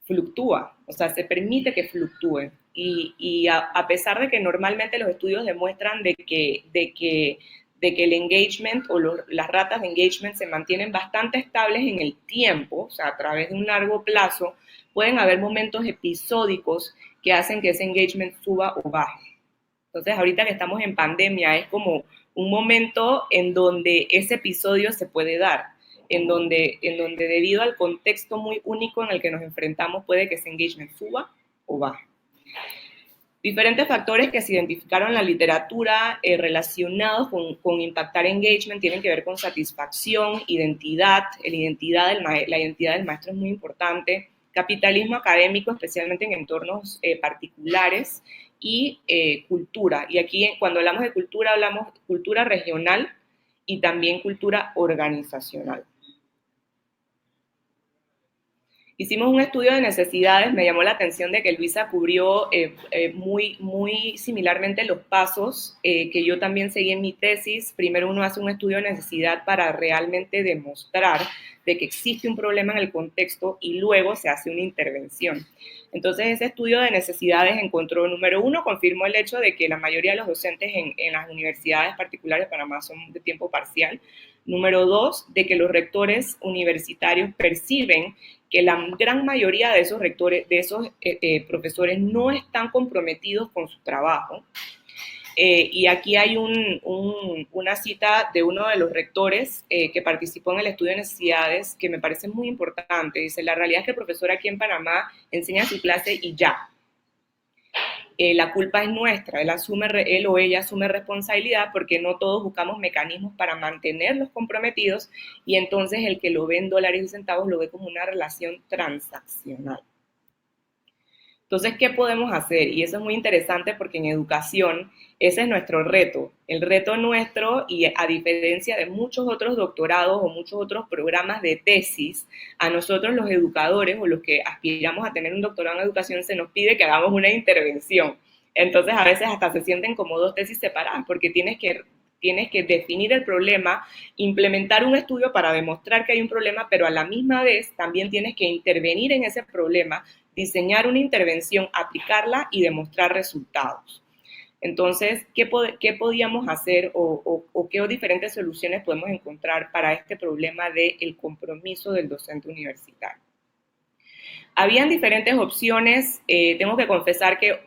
fluctúa, o sea, se permite que fluctúe. Y a pesar de que normalmente los estudios demuestran de que el engagement o las ratas de engagement se mantienen bastante estables en el tiempo, o sea, a través de un largo plazo, pueden haber momentos episódicos que hacen que ese engagement suba o baje. Entonces, ahorita que estamos en pandemia, es como un momento en donde ese episodio se puede dar, en donde debido al contexto muy único en el que nos enfrentamos, puede que ese engagement suba o baje. Diferentes factores que se identificaron en la literatura relacionados con impactar engagement tienen que ver con satisfacción, identidad. La identidad del maestro es muy importante. Capitalismo académico, especialmente en entornos particulares, y cultura. Y aquí cuando hablamos de cultura, hablamos de cultura regional y también cultura organizacional. Hicimos un estudio de necesidades, me llamó la atención de que Luisa cubrió muy similarmente los pasos que yo también seguí en mi tesis. Primero uno hace un estudio de necesidad para realmente demostrar de que existe un problema en el contexto y luego se hace una intervención. Entonces ese estudio de necesidades encontró, número uno, confirmó el hecho de que la mayoría de los docentes en las universidades particulares de Panamá son de tiempo parcial. Número dos, de que los rectores universitarios perciben que la gran mayoría de esos rectores, de esos profesores no están comprometidos con su trabajo. Y aquí hay una cita de uno de los rectores que participó en el estudio de necesidades que me parece muy importante. Dice, la realidad es que el profesor aquí en Panamá enseña su clase y ya. La culpa es nuestra, él o ella asume responsabilidad porque no todos buscamos mecanismos para mantenerlos comprometidos y entonces el que lo ve en dólares y centavos lo ve como una relación transaccional. Entonces, ¿qué podemos hacer? Y eso es muy interesante porque en educación ese es nuestro reto. El reto nuestro, y a diferencia de muchos otros doctorados o muchos otros programas de tesis, a nosotros los educadores o los que aspiramos a tener un doctorado en educación se nos pide que hagamos una intervención. Entonces, a veces hasta se sienten como dos tesis separadas porque tienes que definir el problema, implementar un estudio para demostrar que hay un problema, pero a la misma vez también tienes que intervenir en ese problema, diseñar una intervención, aplicarla y demostrar resultados. Entonces, ¿qué podíamos hacer o qué diferentes soluciones podemos encontrar para este problema del compromiso del docente universitario? Habían diferentes opciones. Tengo que confesar que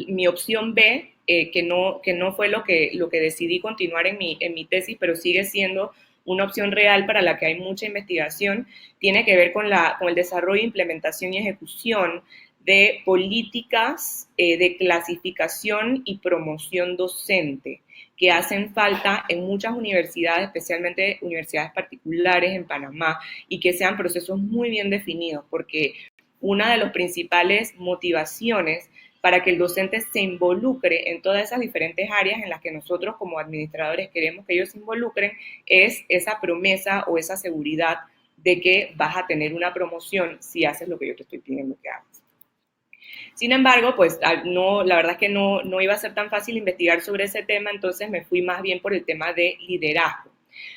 mi opción B, que no fue lo que decidí continuar en mi tesis, pero sigue siendo una opción real para la que hay mucha investigación, tiene que ver con el desarrollo, implementación y ejecución de políticas de clasificación y promoción docente que hacen falta en muchas universidades, especialmente universidades particulares en Panamá, y que sean procesos muy bien definidos, porque una de las principales motivaciones para que el docente se involucre en todas esas diferentes áreas en las que nosotros como administradores queremos que ellos se involucren es esa promesa o esa seguridad de que vas a tener una promoción si haces lo que yo te estoy pidiendo que hagas. Sin embargo, pues la verdad es que no iba a ser tan fácil investigar sobre ese tema, entonces me fui más bien por el tema de liderazgo.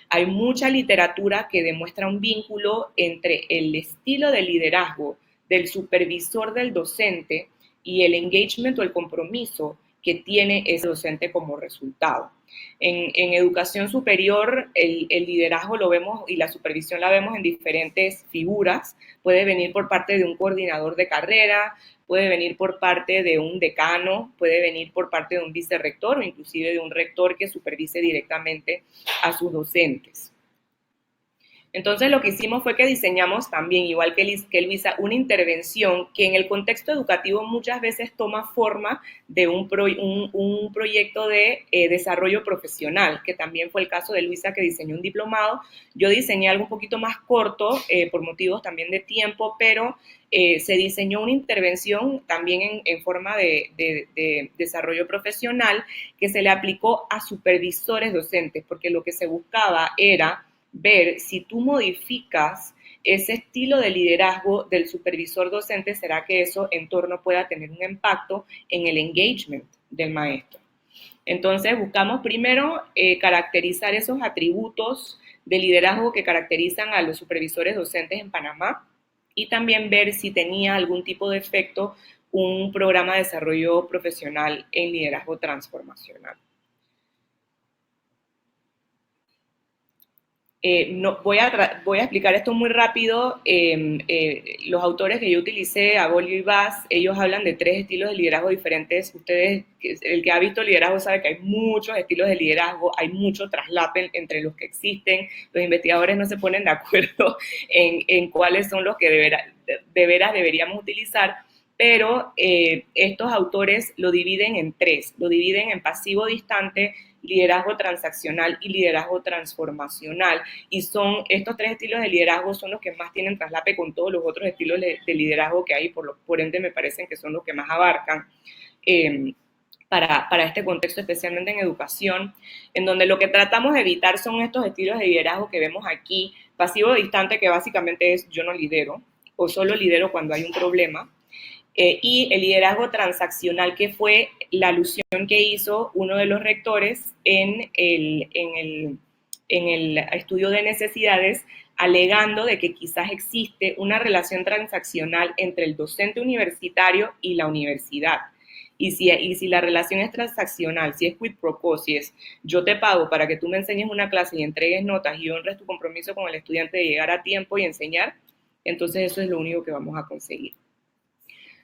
Hay mucha literatura que demuestra un vínculo entre el estilo de liderazgo del supervisor del docente y el engagement o el compromiso que tiene ese docente como resultado. En educación superior, el liderazgo lo vemos y la supervisión la vemos en diferentes figuras. Puede venir por parte de un coordinador de carrera, puede venir por parte de un decano, puede venir por parte de un vicerrector o inclusive de un rector que supervise directamente a sus docentes. Entonces lo que hicimos fue que diseñamos también, igual que Luisa, una intervención que en el contexto educativo muchas veces toma forma de un proyecto de desarrollo profesional, que también fue el caso de Luisa, que diseñó un diplomado. Yo diseñé algo un poquito más corto por motivos también de tiempo, pero se diseñó una intervención también en forma de desarrollo profesional que se le aplicó a supervisores docentes, porque lo que se buscaba era ver si tú modificas ese estilo de liderazgo del supervisor docente, será que eso en torno pueda tener un impacto en el engagement del maestro. Entonces buscamos primero caracterizar esos atributos de liderazgo que caracterizan a los supervisores docentes en Panamá y también ver si tenía algún tipo de efecto un programa de desarrollo profesional en liderazgo transformacional. Voy a explicar esto muy rápido. Los autores que yo utilicé, Abolio y Bass, ellos hablan de 3 estilos de liderazgo diferentes. Ustedes, el que ha visto liderazgo sabe que hay muchos estilos de liderazgo, hay mucho traslape entre los que existen. Los investigadores no se ponen de acuerdo en cuáles son los que de veras deberíamos utilizar, pero estos autores lo dividen en 3. Lo dividen en pasivo distante, liderazgo transaccional y liderazgo transformacional. Y estos 3 estilos de liderazgo son los que más tienen traslape con todos los otros estilos de liderazgo que hay, por ende me parecen que son los que más abarcan para este contexto, especialmente en educación, en donde lo que tratamos de evitar son estos estilos de liderazgo que vemos aquí. Pasivo distante, que básicamente es yo no lidero. o solo lidero cuando hay un problema. Y el liderazgo transaccional, que fue la alusión que hizo uno de los rectores en el estudio de necesidades, alegando de que quizás existe una relación transaccional entre el docente universitario y la universidad. Y si la relación es transaccional, si es quid pro quo, si es yo te pago para que tú me enseñes una clase y entregues notas y honres tu compromiso con el estudiante de llegar a tiempo y enseñar, entonces eso es lo único que vamos a conseguir.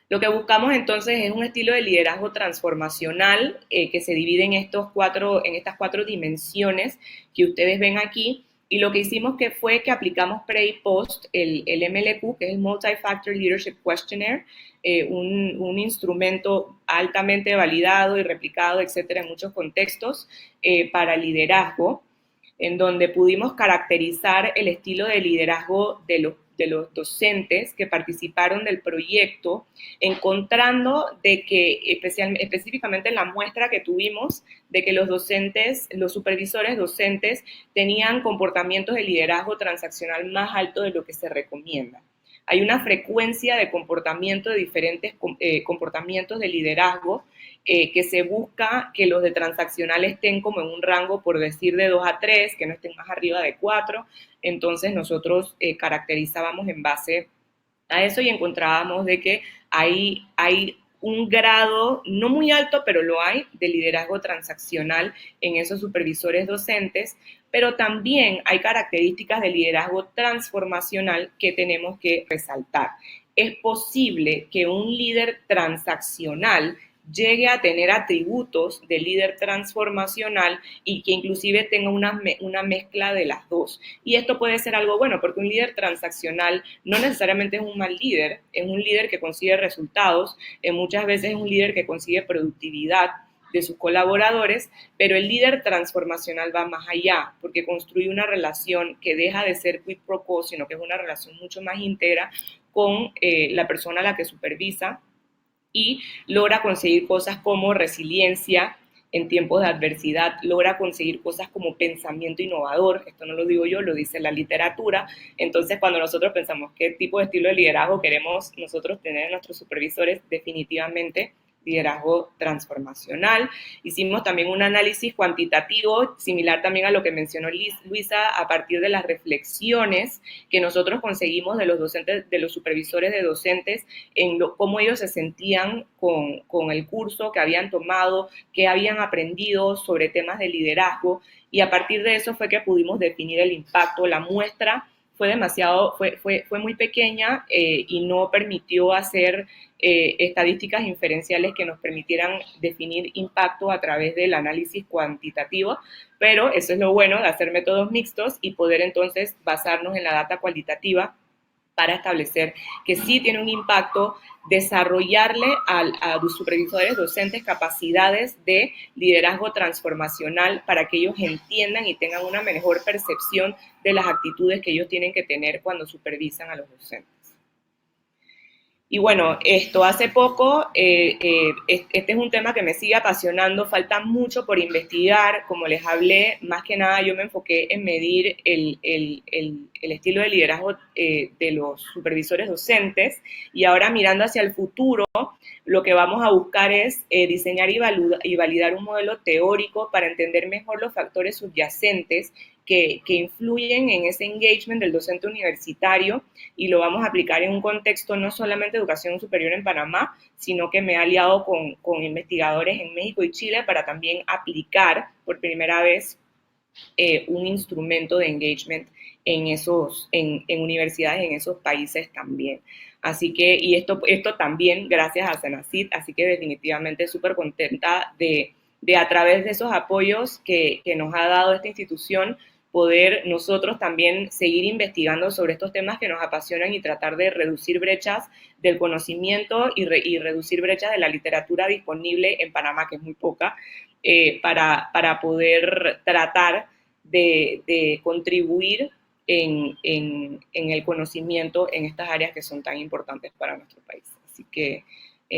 Lo que buscamos entonces es un estilo de liderazgo transformacional que se divide en estas cuatro dimensiones que ustedes ven aquí. Y lo que hicimos fue que aplicamos pre y post el MLQ, que es el Multi-Factor Leadership Questionnaire, un instrumento altamente validado y replicado, etcétera, en muchos contextos para liderazgo, en donde pudimos caracterizar el estilo de liderazgo de los docentes que participaron del proyecto, encontrando de que específicamente en la muestra que tuvimos, de que los docentes, los supervisores docentes tenían comportamientos de liderazgo transaccional más alto de lo que se recomienda. Hay una frecuencia de comportamiento de diferentes comportamientos de liderazgo que se busca que los de transaccional estén como en un rango, por decir, de 2 a 3, que no estén más arriba de 4. Entonces nosotros caracterizábamos en base a eso y encontrábamos de que hay un grado, no muy alto, pero lo hay, de liderazgo transaccional en esos supervisores docentes, pero también hay características de liderazgo transformacional que tenemos que resaltar. Es posible que un líder transaccional llegue a tener atributos de líder transformacional y que inclusive tenga una mezcla de las dos. Y esto puede ser algo bueno, porque un líder transaccional no necesariamente es un mal líder, es un líder que consigue resultados, muchas veces es un líder que consigue productividad de sus colaboradores, pero el líder transformacional va más allá, porque construye una relación que deja de ser quid pro quo, sino que es una relación mucho más íntegra con la persona a la que supervisa, y logra conseguir cosas como resiliencia en tiempos de adversidad, logra conseguir cosas como pensamiento innovador. Esto no lo digo yo, lo dice la literatura. Entonces, cuando nosotros pensamos qué tipo de estilo de liderazgo queremos nosotros tener en nuestros supervisores, definitivamente liderazgo transformacional. Hicimos también un análisis cuantitativo, similar también a lo que mencionó Luisa, a partir de las reflexiones que nosotros conseguimos de los docentes, de los supervisores de docentes, en cómo ellos se sentían con el curso que habían tomado, qué habían aprendido sobre temas de liderazgo, y a partir de eso fue que pudimos definir el impacto. La muestra fue muy pequeña y no permitió hacer estadísticas inferenciales que nos permitieran definir impacto a través del análisis cuantitativo, pero eso es lo bueno de hacer métodos mixtos y poder entonces basarnos en la data cualitativa para establecer que sí tiene un impacto, desarrollarle a los supervisores docentes capacidades de liderazgo transformacional para que ellos entiendan y tengan una mejor percepción de las actitudes que ellos tienen que tener cuando supervisan a los docentes. Y bueno, esto hace poco, este es un tema que me sigue apasionando, falta mucho por investigar. Como les hablé, más que nada yo me enfoqué en medir el estilo de liderazgo de los supervisores docentes, y ahora mirando hacia el futuro, lo que vamos a buscar es diseñar y validar un modelo teórico para entender mejor los factores subyacentes que influyen en ese engagement del docente universitario, y lo vamos a aplicar en un contexto no solamente de educación superior en Panamá, sino que me he aliado con investigadores en México y Chile para también aplicar por primera vez un instrumento de engagement en universidades en esos países también. Así que, y esto también gracias a Senacid, así que definitivamente súper contenta de a través de esos apoyos que nos ha dado esta institución, poder nosotros también seguir investigando sobre estos temas que nos apasionan y tratar de reducir brechas del conocimiento y reducir brechas de la literatura disponible en Panamá, que es muy poca, para poder tratar de contribuir en el conocimiento en estas áreas que son tan importantes para nuestro país. Así que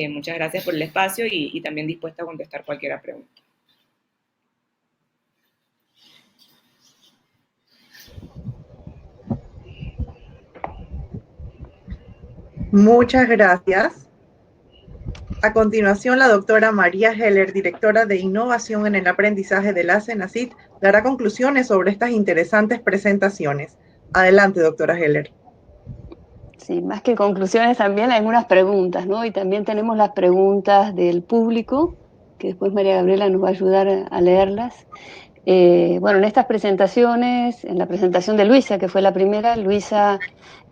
muchas gracias por el espacio y también dispuesta a contestar cualquier pregunta. Muchas gracias. A continuación, la doctora María Heller, directora de Innovación en el Aprendizaje de la CENACYT, dará conclusiones sobre estas interesantes presentaciones. Adelante, doctora Heller. Sí, más que conclusiones también hay algunas preguntas, ¿no? Y también tenemos las preguntas del público, que después María Gabriela nos va a ayudar a leerlas. Bueno, en estas presentaciones, en la presentación de Luisa, que fue la primera, Luisa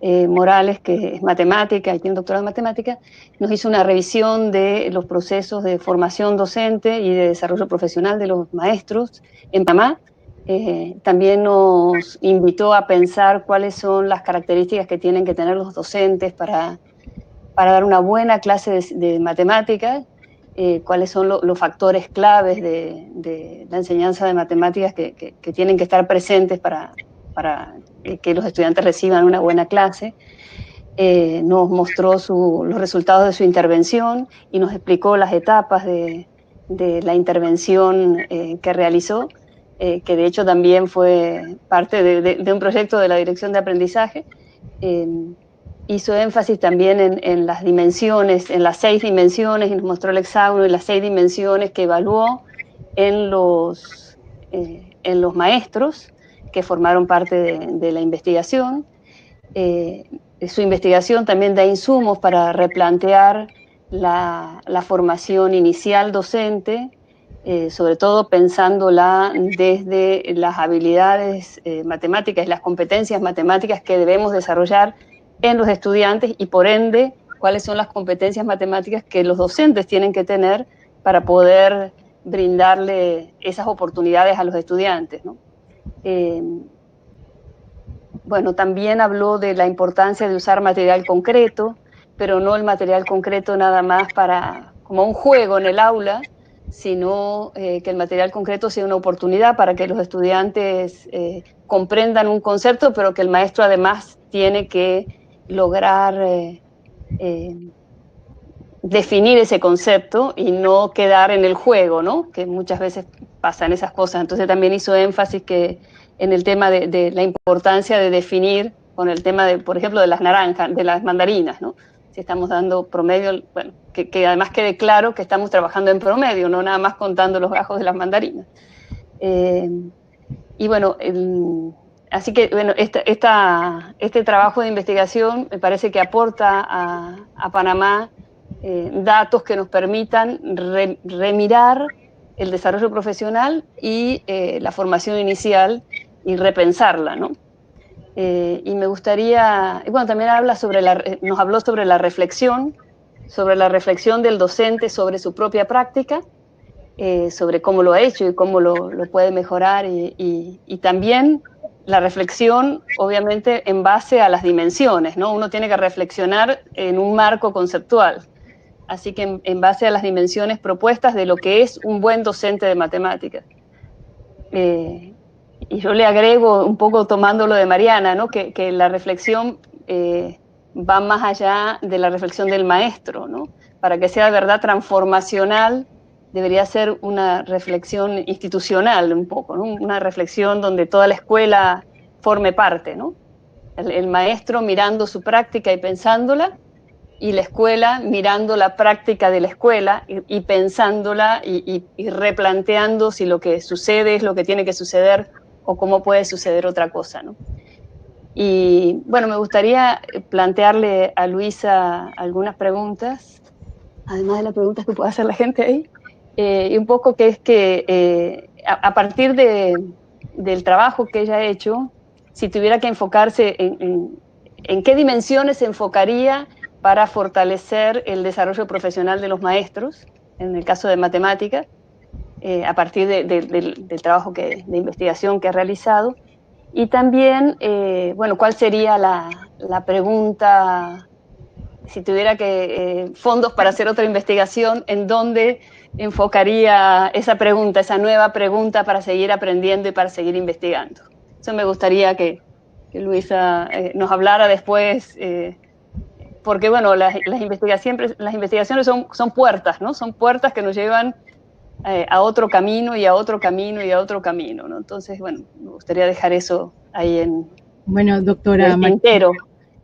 Morales, que es matemática y tiene doctorado en matemática, nos hizo una revisión de los procesos de formación docente y de desarrollo profesional de los maestros en Panamá. También nos invitó a pensar cuáles son las características que tienen que tener los docentes para dar una buena clase de matemáticas, cuáles son los factores claves de la enseñanza de matemáticas que tienen que estar presentes para que los estudiantes reciban una buena clase. Nos mostró los resultados de su intervención y nos explicó las etapas de la intervención que realizó, que de hecho también fue parte de un proyecto de la Dirección de Aprendizaje. Hizo énfasis también en las dimensiones, en las 6 dimensiones, y nos mostró el hexágono y las 6 dimensiones que evaluó en los maestros que formaron parte de la investigación. Su investigación también da insumos para replantear la formación inicial docente, sobre todo pensándola desde las habilidades matemáticas y las competencias matemáticas que debemos desarrollar en los estudiantes y por ende cuáles son las competencias matemáticas que los docentes tienen que tener para poder brindarle esas oportunidades a los estudiantes, ¿no? Bueno, también habló de la importancia de usar material concreto, pero no el material concreto nada más como un juego en el aula, sino que el material concreto sea una oportunidad para que los estudiantes comprendan un concepto, pero que el maestro además tiene que lograr definir ese concepto y no quedar en el juego, ¿no? Que muchas veces pasan esas cosas. Entonces también hizo énfasis en el tema de la importancia de definir con el tema de, por ejemplo, de las naranjas, de las mandarinas, ¿no? Si estamos dando promedio, bueno, que además quede claro que estamos trabajando en promedio, no nada más contando los gajos de las mandarinas. Y bueno, así que bueno, este trabajo de investigación me parece que aporta a Panamá datos que nos permitan remirar el desarrollo profesional y la formación inicial y repensarla, ¿no? Y me gustaría, bueno, también nos habló sobre la reflexión del docente sobre su propia práctica, sobre cómo lo ha hecho y cómo lo puede mejorar y también la reflexión, obviamente, en base a las dimensiones, ¿no? Uno tiene que reflexionar en un marco conceptual. Así que en base a las dimensiones propuestas de lo que es un buen docente de matemáticas. Y yo le agrego, un poco tomando lo de Mariana, ¿no? que la reflexión va más allá de la reflexión del maestro, ¿no? Para que sea de verdad transformacional, debería ser una reflexión institucional un poco, ¿no? Una reflexión donde toda la escuela forme parte, ¿no? El maestro mirando su práctica y pensándola, y la escuela mirando la práctica de la escuela y pensándola y replanteando si lo que sucede es lo que tiene que suceder o cómo puede suceder otra cosa, ¿no? Y bueno, me gustaría plantearle a Luisa algunas preguntas, además de las preguntas que pueda hacer la gente ahí, y un poco que es que a partir del trabajo que ella ha hecho, si tuviera que enfocarse en qué dimensiones se enfocaría para fortalecer el desarrollo profesional de los maestros, en el caso de matemáticas, a partir del trabajo de investigación que ha realizado. Y también, bueno, ¿cuál sería la pregunta, si tuviera fondos para hacer otra investigación, en dónde enfocaría esa pregunta, esa nueva pregunta para seguir aprendiendo y para seguir investigando? Eso me gustaría que Luisa nos hablara después, porque bueno, las investigaciones son puertas, ¿no? Son puertas que nos llevan a otro camino y a otro camino y a otro camino, ¿no? Entonces, bueno, me gustaría dejar eso ahí bueno, doctora el tintero.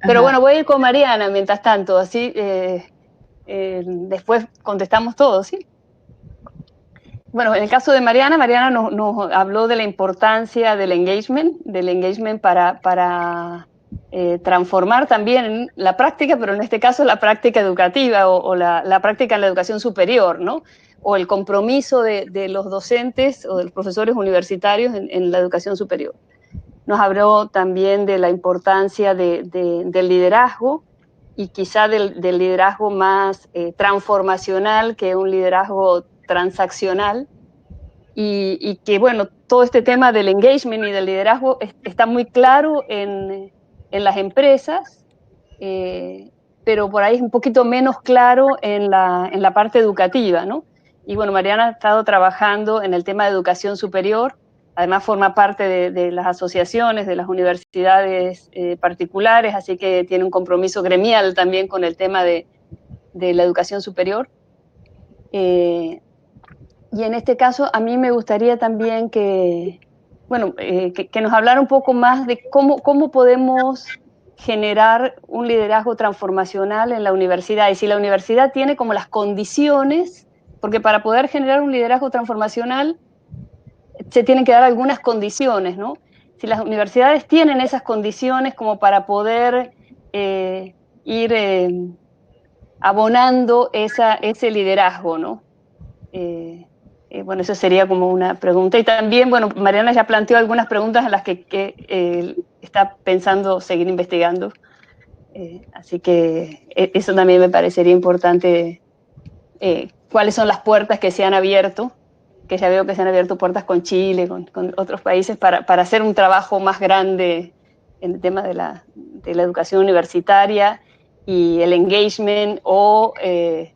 Pero bueno, voy a ir con Mariana mientras tanto, así después contestamos todos, ¿sí? Bueno, en el caso de Mariana, Mariana nos habló de la importancia del engagement para transformar también la práctica, pero en este caso la práctica educativa o la práctica en la educación superior, ¿no? O el compromiso de los docentes o de los profesores universitarios en la educación superior. Nos habló también de la importancia del liderazgo y quizá del liderazgo más transformacional que un liderazgo transaccional, y que, bueno, todo este tema del engagement y del liderazgo está muy claro en las empresas, pero por ahí es un poquito menos claro en la parte educativa, ¿no? Y bueno, Mariana ha estado trabajando en el tema de educación superior, además forma parte de las asociaciones, de las universidades particulares, así que tiene un compromiso gremial también con el tema de la educación superior. Y en este caso a mí me gustaría también que nos hablara un poco más de cómo podemos generar un liderazgo transformacional en la universidad, y si la universidad tiene como las condiciones, porque para poder generar un liderazgo transformacional se tienen que dar algunas condiciones, ¿no? Si las universidades tienen esas condiciones como para poder ir abonando ese liderazgo, ¿no? Bueno, eso sería como una pregunta. Y también, bueno, Mariana ya planteó algunas preguntas en las que está pensando seguir investigando. Así que eso también me parecería importante. ¿Cuáles son las puertas que se han abierto? Que ya veo que se han abierto puertas con Chile, con otros países, para hacer un trabajo más grande en el tema de la educación universitaria y el engagement o el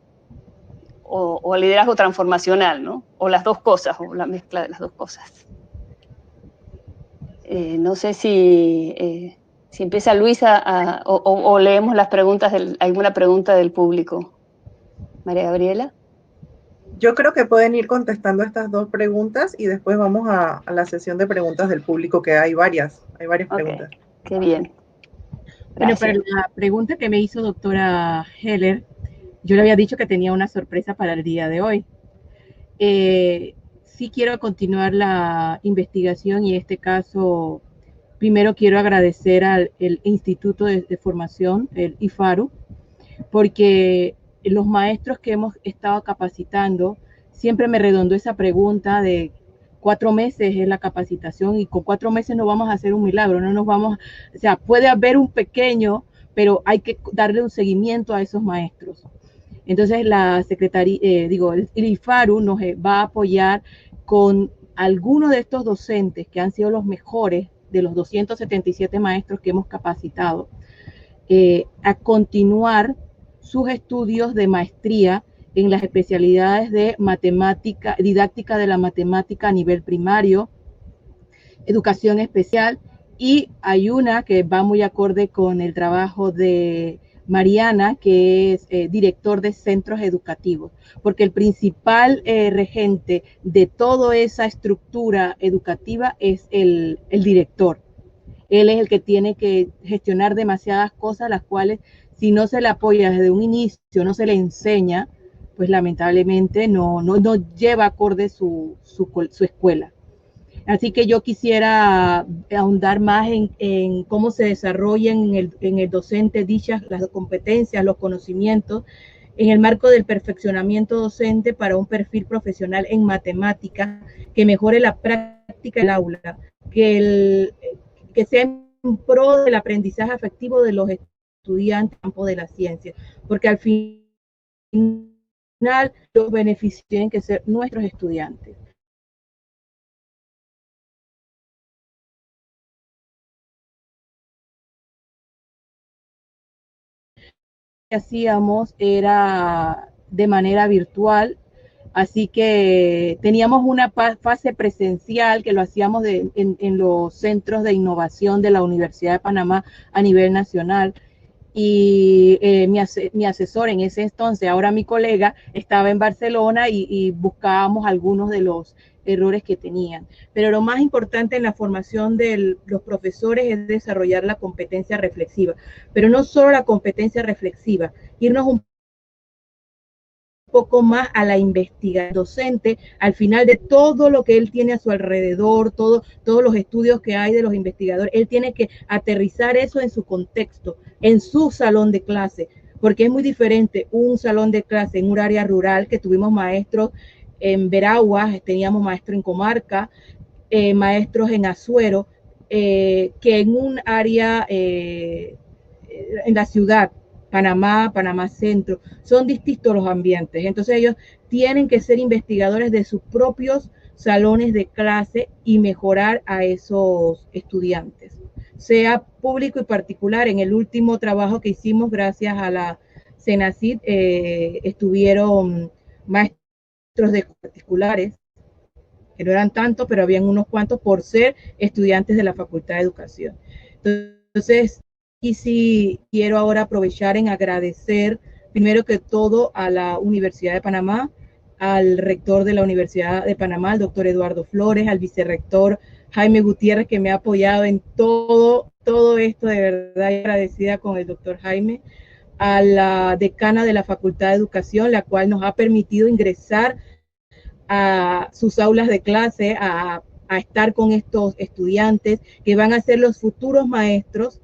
liderazgo transformacional, ¿no? O las dos cosas, o la mezcla de las dos cosas. No sé si empieza Luisa o leemos las preguntas, alguna pregunta del público. María Gabriela. Yo creo que pueden ir contestando estas dos preguntas y después vamos a la sesión de preguntas del público, que hay varias preguntas. Qué bien. Gracias. Bueno, para la pregunta que me hizo doctora Heller, yo le había dicho que tenía una sorpresa para el día de hoy. Sí quiero continuar la investigación, y en este caso, primero quiero agradecer al Instituto de Formación, el IFARU, porque los maestros que hemos estado capacitando, siempre me redondó esa pregunta de 4 meses es la capacitación, y con 4 meses no vamos a hacer un milagro, no nos vamos, o sea, puede haber un pequeño, pero hay que darle un seguimiento a esos maestros. Entonces la Secretaría, el IFARU nos va a apoyar con algunos de estos docentes que han sido los mejores de los 277 maestros que hemos capacitado, a continuar sus estudios de maestría en las especialidades de matemática, didáctica de la matemática a nivel primario, educación especial, y hay una que va muy acorde con el trabajo de Mariana, que es director de centros educativos, porque el principal regente de toda esa estructura educativa es el director. Él es el que tiene que gestionar demasiadas cosas, las cuales, si no se le apoya desde un inicio, no se le enseña, pues lamentablemente no lleva acorde su escuela. Así que yo quisiera ahondar más en cómo se desarrollan en el docente las competencias, los conocimientos, en el marco del perfeccionamiento docente para un perfil profesional en matemáticas que mejore la práctica del aula, que sea en pro del aprendizaje afectivo de los estudiantes en el campo de la ciencia, porque al final los beneficios tienen que ser nuestros estudiantes. Que hacíamos era de manera virtual, así que teníamos una fase presencial que lo hacíamos en los centros de innovación de la Universidad de Panamá a nivel nacional, y mi asesor en ese entonces, ahora mi colega, estaba en Barcelona, y buscábamos algunos de los errores que tenían. Pero lo más importante en la formación de los profesores es desarrollar la competencia reflexiva, pero no solo la competencia reflexiva, irnos un poco más a la investigación docente, al final de todo lo que él tiene a su alrededor, todos los estudios que hay de los investigadores, él tiene que aterrizar eso en su contexto, en su salón de clase, porque es muy diferente un salón de clase en un área rural, que tuvimos maestros en Veraguas, teníamos maestros en Comarca, maestros en Azuero, que en un área en la ciudad, Panamá, Panamá Centro, son distintos los ambientes. Entonces ellos tienen que ser investigadores de sus propios salones de clase y mejorar a esos estudiantes, sea público y particular. En el último trabajo que hicimos, gracias a la CENACYT, estuvieron maestros de particulares, que no eran tantos, pero habían unos cuantos por ser estudiantes de la Facultad de Educación. Entonces, y sí quiero ahora aprovechar en agradecer primero que todo a la Universidad de Panamá, al rector de la Universidad de Panamá, el doctor Eduardo Flores, al vicerrector Jaime Gutiérrez, que me ha apoyado en todo esto, de verdad agradecida con el doctor Jaime, a la decana de la Facultad de Educación, la cual nos ha permitido ingresar a sus aulas de clase, a estar con estos estudiantes que van a ser los futuros maestros,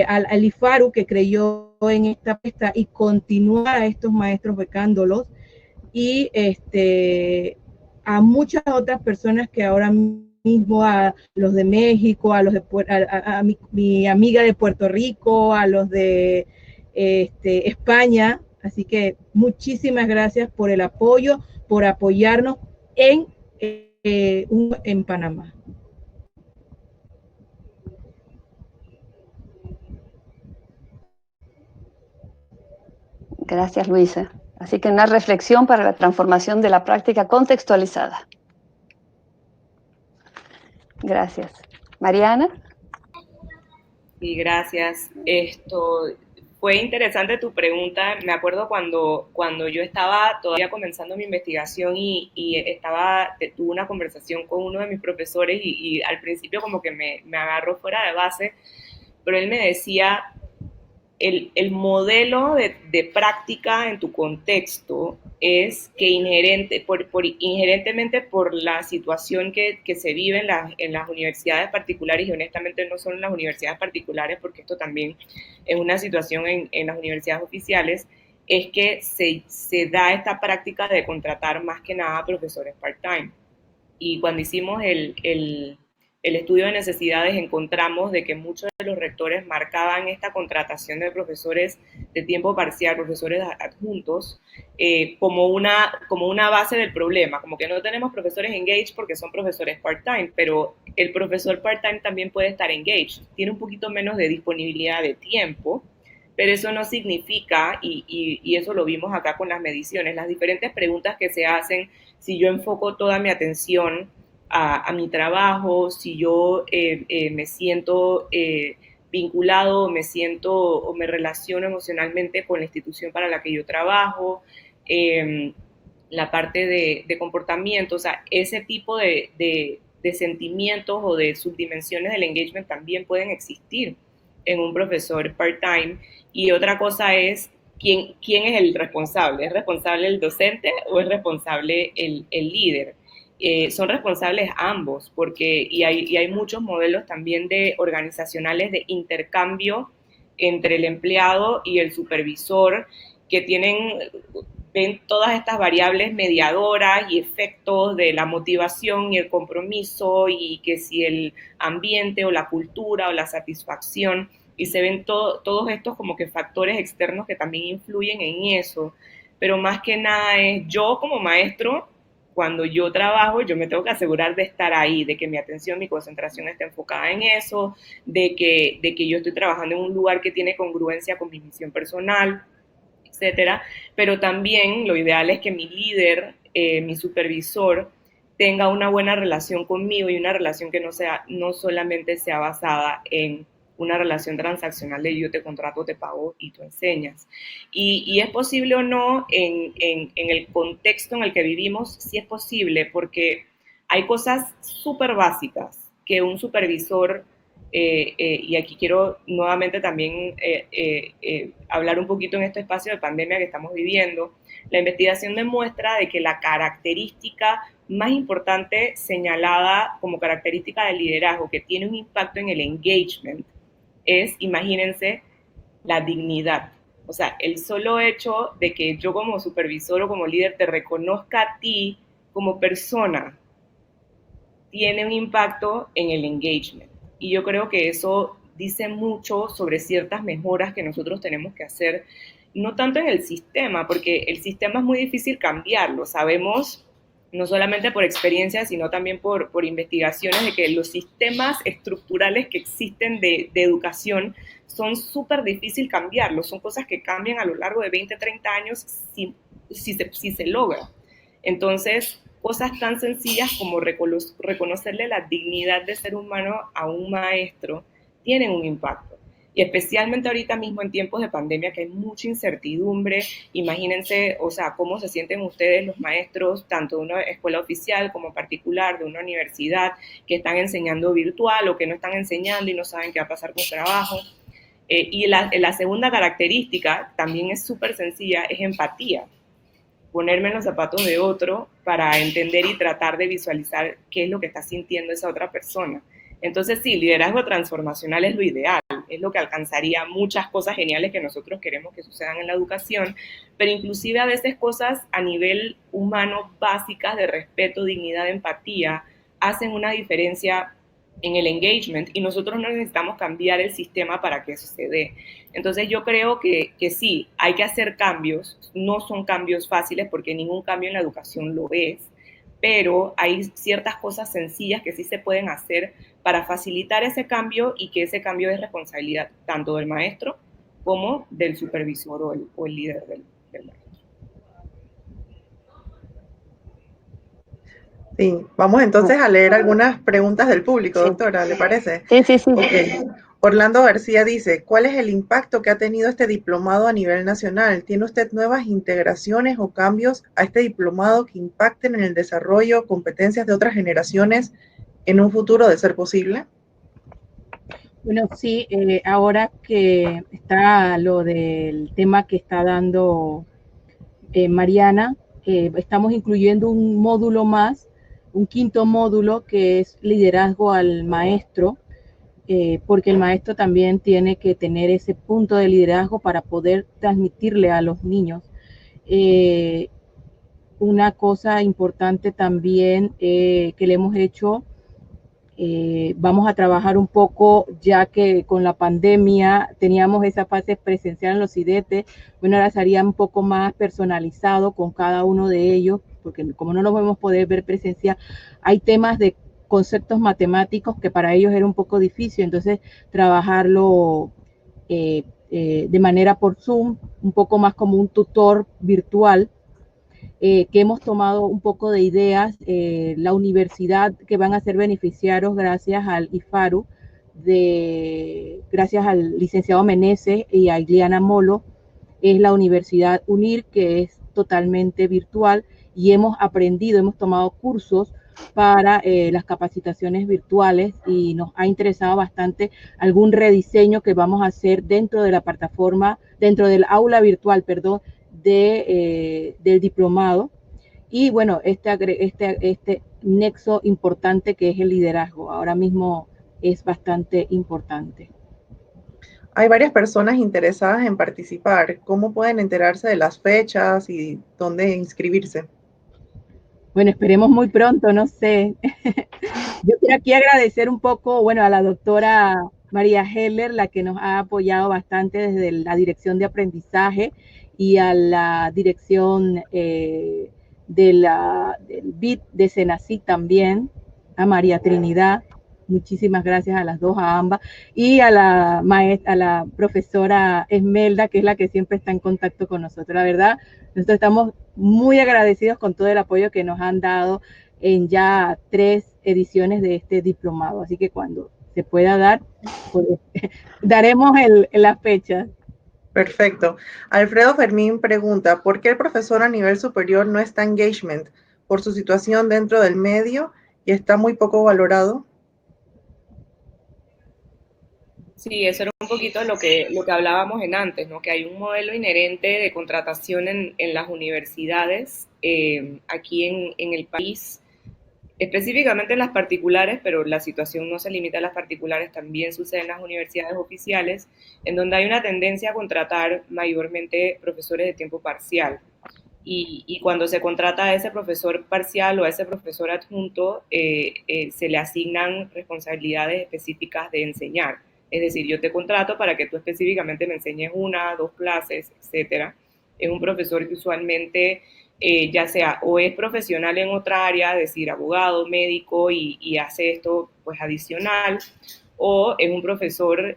al IFARU, que creyó en esta apuesta y continuar a estos maestros becándolos, y a muchas otras personas que ahora mismo, a los de México, a los de mi amiga de Puerto Rico, a los de España. Así que muchísimas gracias por el apoyo, por apoyarnos en Panamá. Gracias, Luisa. Así que una reflexión para la transformación de la práctica contextualizada. Gracias. Mariana. Sí, gracias. Fue interesante tu pregunta. Me acuerdo cuando yo estaba todavía comenzando mi investigación y tuve una conversación con uno de mis profesores y al principio como que me agarró fuera de base, pero él me decía, el modelo de práctica en tu contexto es que inherentemente por la situación que se vive en las universidades particulares, y honestamente no solo en las universidades particulares, porque esto también es una situación en las universidades oficiales, es que se da esta práctica de contratar más que nada profesores part-time. Y cuando hicimos el estudio de necesidades, encontramos de que muchos de los rectores marcaban esta contratación de profesores de tiempo parcial, profesores adjuntos, como una base del problema, como que no tenemos profesores engaged porque son profesores part-time, pero el profesor part-time también puede estar engaged, tiene un poquito menos de disponibilidad de tiempo, pero eso no significa, y eso lo vimos acá con las mediciones, las diferentes preguntas que se hacen, si yo enfoco toda mi atención a mi trabajo, si yo me siento vinculado, o me relaciono emocionalmente con la institución para la que yo trabajo, la parte de comportamiento, o sea, ese tipo de sentimientos o de subdimensiones del engagement también pueden existir en un profesor part-time. Y otra cosa es, ¿quién es el responsable? ¿Es responsable el docente o es responsable el líder? Son responsables ambos, porque y hay muchos modelos también organizacionales de intercambio entre el empleado y el supervisor, que ven todas estas variables mediadoras y efectos de la motivación y el compromiso, y que si el ambiente o la cultura o la satisfacción, y se ven todos estos como que factores externos que también influyen en eso. Pero más que nada es yo como maestro, cuando yo trabajo, yo me tengo que asegurar de estar ahí, de que mi atención, mi concentración esté enfocada en eso, de que yo estoy trabajando en un lugar que tiene congruencia con mi misión personal, etcétera. Pero también lo ideal es que mi líder, mi supervisor, tenga una buena relación conmigo, y una relación que no solamente sea basada en una relación transaccional de yo te contrato, te pago y tú enseñas. Y es posible o no en el contexto en el que vivimos, sí es posible, porque Hay cosas súper básicas que un supervisor, y aquí quiero nuevamente también hablar un poquito en este espacio de pandemia que estamos viviendo. La investigación demuestra de que la característica más importante señalada como característica del liderazgo que tiene un impacto en el engagement es, imagínense, la dignidad. O sea, el solo hecho de que yo como supervisor o como líder te reconozca a ti como persona tiene un impacto en el engagement. Y yo creo que eso dice mucho sobre ciertas mejoras que nosotros tenemos que hacer, no tanto en el sistema, porque el sistema es muy difícil cambiarlo. Sabemos, no solamente por experiencia, sino también por investigaciones, de que los sistemas estructurales que existen de educación son súper difícil cambiarlos. Son cosas que cambian a lo largo de 20, 30 años si se logra. Entonces, cosas tan sencillas como reconocerle la dignidad de ser humano a un maestro tienen un impacto. Y especialmente ahorita mismo en tiempos de pandemia que hay mucha incertidumbre, imagínense, o sea, cómo se sienten ustedes los maestros, tanto de una escuela oficial como particular, de una universidad, que están enseñando virtual o que no están enseñando y no saben qué va a pasar con su trabajo. Y la segunda característica también es súper sencilla, es empatía. Ponerme en los zapatos de otro para entender y tratar de visualizar qué es lo que está sintiendo esa otra persona. Entonces, sí, liderazgo transformacional es lo ideal, es lo que alcanzaría muchas cosas geniales que nosotros queremos que sucedan en la educación, pero inclusive a veces cosas a nivel humano básicas de respeto, dignidad, empatía, hacen una diferencia en el engagement y nosotros no necesitamos cambiar el sistema para que eso se dé. Entonces yo creo que sí, hay que hacer cambios, no son cambios fáciles porque ningún cambio en la educación lo es, pero hay ciertas cosas sencillas que sí se pueden hacer para facilitar ese cambio y que ese cambio es responsabilidad tanto del maestro como del supervisor o el líder del maestro. Sí, vamos entonces a leer algunas preguntas del público, doctora, ¿le parece? Sí, sí, sí. Okay. Orlando García dice, ¿cuál es el impacto que ha tenido este diplomado a nivel nacional? ¿Tiene usted nuevas integraciones o cambios a este diplomado que impacten en el desarrollo, competencias de otras generaciones en un futuro de ser posible? Bueno, sí, ahora que está lo del tema que está dando Mariana, estamos incluyendo un módulo más, un quinto módulo que es liderazgo al maestro, porque el maestro también tiene que tener ese punto de liderazgo para poder transmitirle a los niños. Una cosa importante también que le hemos hecho, vamos a trabajar un poco, ya que con la pandemia teníamos esa fase presencial en los IDETE, bueno, ahora sería un poco más personalizado con cada uno de ellos, porque como no lo podemos poder ver presencial, hay temas de conceptos matemáticos que para ellos era un poco difícil, entonces trabajarlo de manera por Zoom, un poco más como un tutor virtual, que hemos tomado un poco de ideas, la universidad que van a ser beneficiarios gracias al IFARU, gracias al licenciado Meneses y a Iliana Molo, es la Universidad UNIR, que es totalmente virtual, y hemos tomado cursos para las capacitaciones virtuales y nos ha interesado bastante algún rediseño que vamos a hacer dentro de la plataforma, dentro del aula virtual, perdón, del diplomado. Y bueno, este nexo importante que es el liderazgo, ahora mismo es bastante importante. Hay varias personas interesadas en participar. ¿Cómo pueden enterarse de las fechas y dónde inscribirse? Bueno, esperemos muy pronto, no sé. Yo quiero aquí agradecer un poco, bueno, a la doctora María Heller, la que nos ha apoyado bastante desde la dirección de aprendizaje y a la dirección del BIT de Senacid también, a María Trinidad. Muchísimas gracias a las dos, a ambas, y a la profesora Esmelda, que es la que siempre está en contacto con nosotros. La verdad, nosotros estamos muy agradecidos con todo el apoyo que nos han dado en ya 3 ediciones de este diplomado. Así que cuando se pueda dar, pues, daremos la fecha. Perfecto. Alfredo Fermín pregunta, ¿por qué el profesor a nivel superior no está engagement? ¿Por su situación dentro del medio y está muy poco valorado. Sí, eso era un poquito lo que hablábamos en antes, ¿no? Que hay un modelo inherente de contratación en las universidades aquí en el país, específicamente en las particulares, pero la situación no se limita a las particulares, también sucede en las universidades oficiales, en donde hay una tendencia a contratar mayormente profesores de tiempo parcial. Y cuando se contrata a ese profesor parcial o a ese profesor adjunto, se le asignan responsabilidades específicas de enseñar. Es decir, yo te contrato para que tú específicamente me enseñes una, dos clases, etcétera. Es un profesor que usualmente, ya sea o es profesional en otra área, es decir, abogado, médico, y hace esto pues adicional, o es un profesor,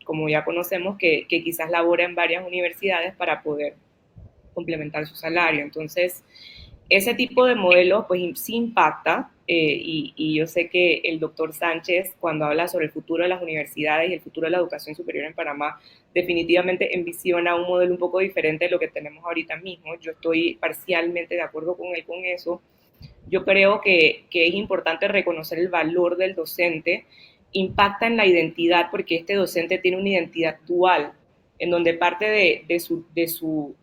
como ya conocemos, que quizás labora en varias universidades para poder complementar su salario. Entonces, ese tipo de modelo pues sí impacta y yo sé que el doctor Sánchez, cuando habla sobre el futuro de las universidades y el futuro de la educación superior en Panamá, definitivamente envisiona un modelo un poco diferente de lo que tenemos ahorita mismo. Yo estoy parcialmente de acuerdo con él con eso. Yo creo que es importante reconocer el valor del docente, impacta en la identidad porque este docente tiene una identidad dual, en donde parte de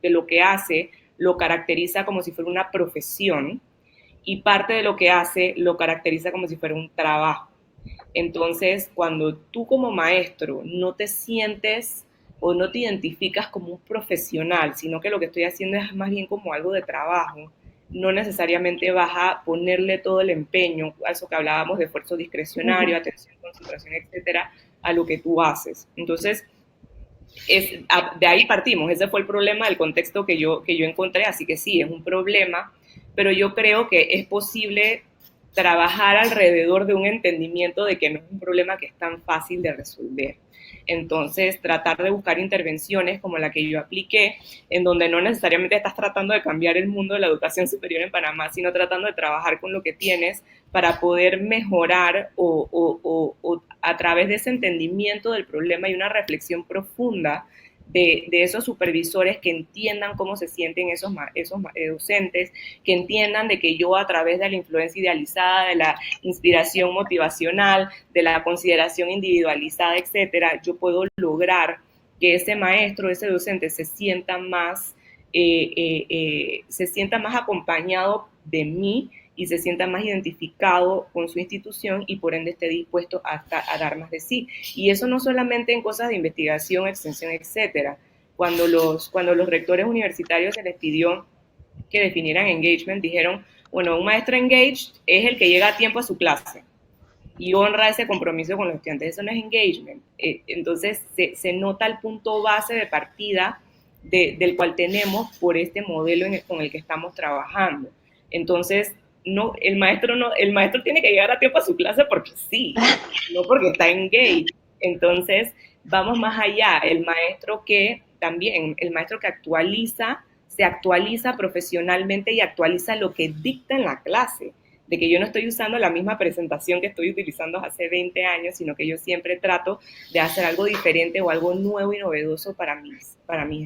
lo que hace lo caracteriza como si fuera una profesión y parte de lo que hace lo caracteriza como si fuera un trabajo. Entonces, cuando tú como maestro no te sientes o no te identificas como un profesional, sino que lo que estoy haciendo es más bien como algo de trabajo, no necesariamente vas a ponerle todo el empeño, a eso que hablábamos de esfuerzo discrecionario, atención, concentración, etcétera, a lo que tú haces. Entonces, de ahí partimos, ese fue el problema del contexto que yo encontré, así que sí, es un problema, pero yo creo que es posible trabajar alrededor de un entendimiento de que no es un problema que es tan fácil de resolver. Entonces, tratar de buscar intervenciones como la que yo apliqué, en donde no necesariamente estás tratando de cambiar el mundo de la educación superior en Panamá, sino tratando de trabajar con lo que tienes para poder mejorar o a través de ese entendimiento del problema y una reflexión profunda de esos supervisores que entiendan cómo se sienten esos docentes, que entiendan de que yo a través de la influencia idealizada, de la inspiración motivacional, de la consideración individualizada, etcétera, yo puedo lograr que ese maestro, ese docente se sienta más acompañado de mí y se sienta más identificado con su institución y por ende esté dispuesto a dar más de sí. Y eso no solamente en cosas de investigación, extensión, etcétera. Cuando los rectores universitarios se les pidió que definieran engagement, dijeron, bueno, un maestro engaged es el que llega a tiempo a su clase y honra ese compromiso con los estudiantes. Eso no es engagement. Entonces se nota el punto base de partida del cual tenemos por este modelo con el que estamos trabajando. Entonces, no, el maestro tiene que llegar a tiempo a su clase porque sí, no porque está engaged. Entonces, vamos más allá. El maestro que se actualiza profesionalmente y actualiza lo que dicta en la clase, de que yo no estoy usando la misma presentación que estoy utilizando hace 20 años, sino que yo siempre trato de hacer algo diferente o algo nuevo y novedoso para mis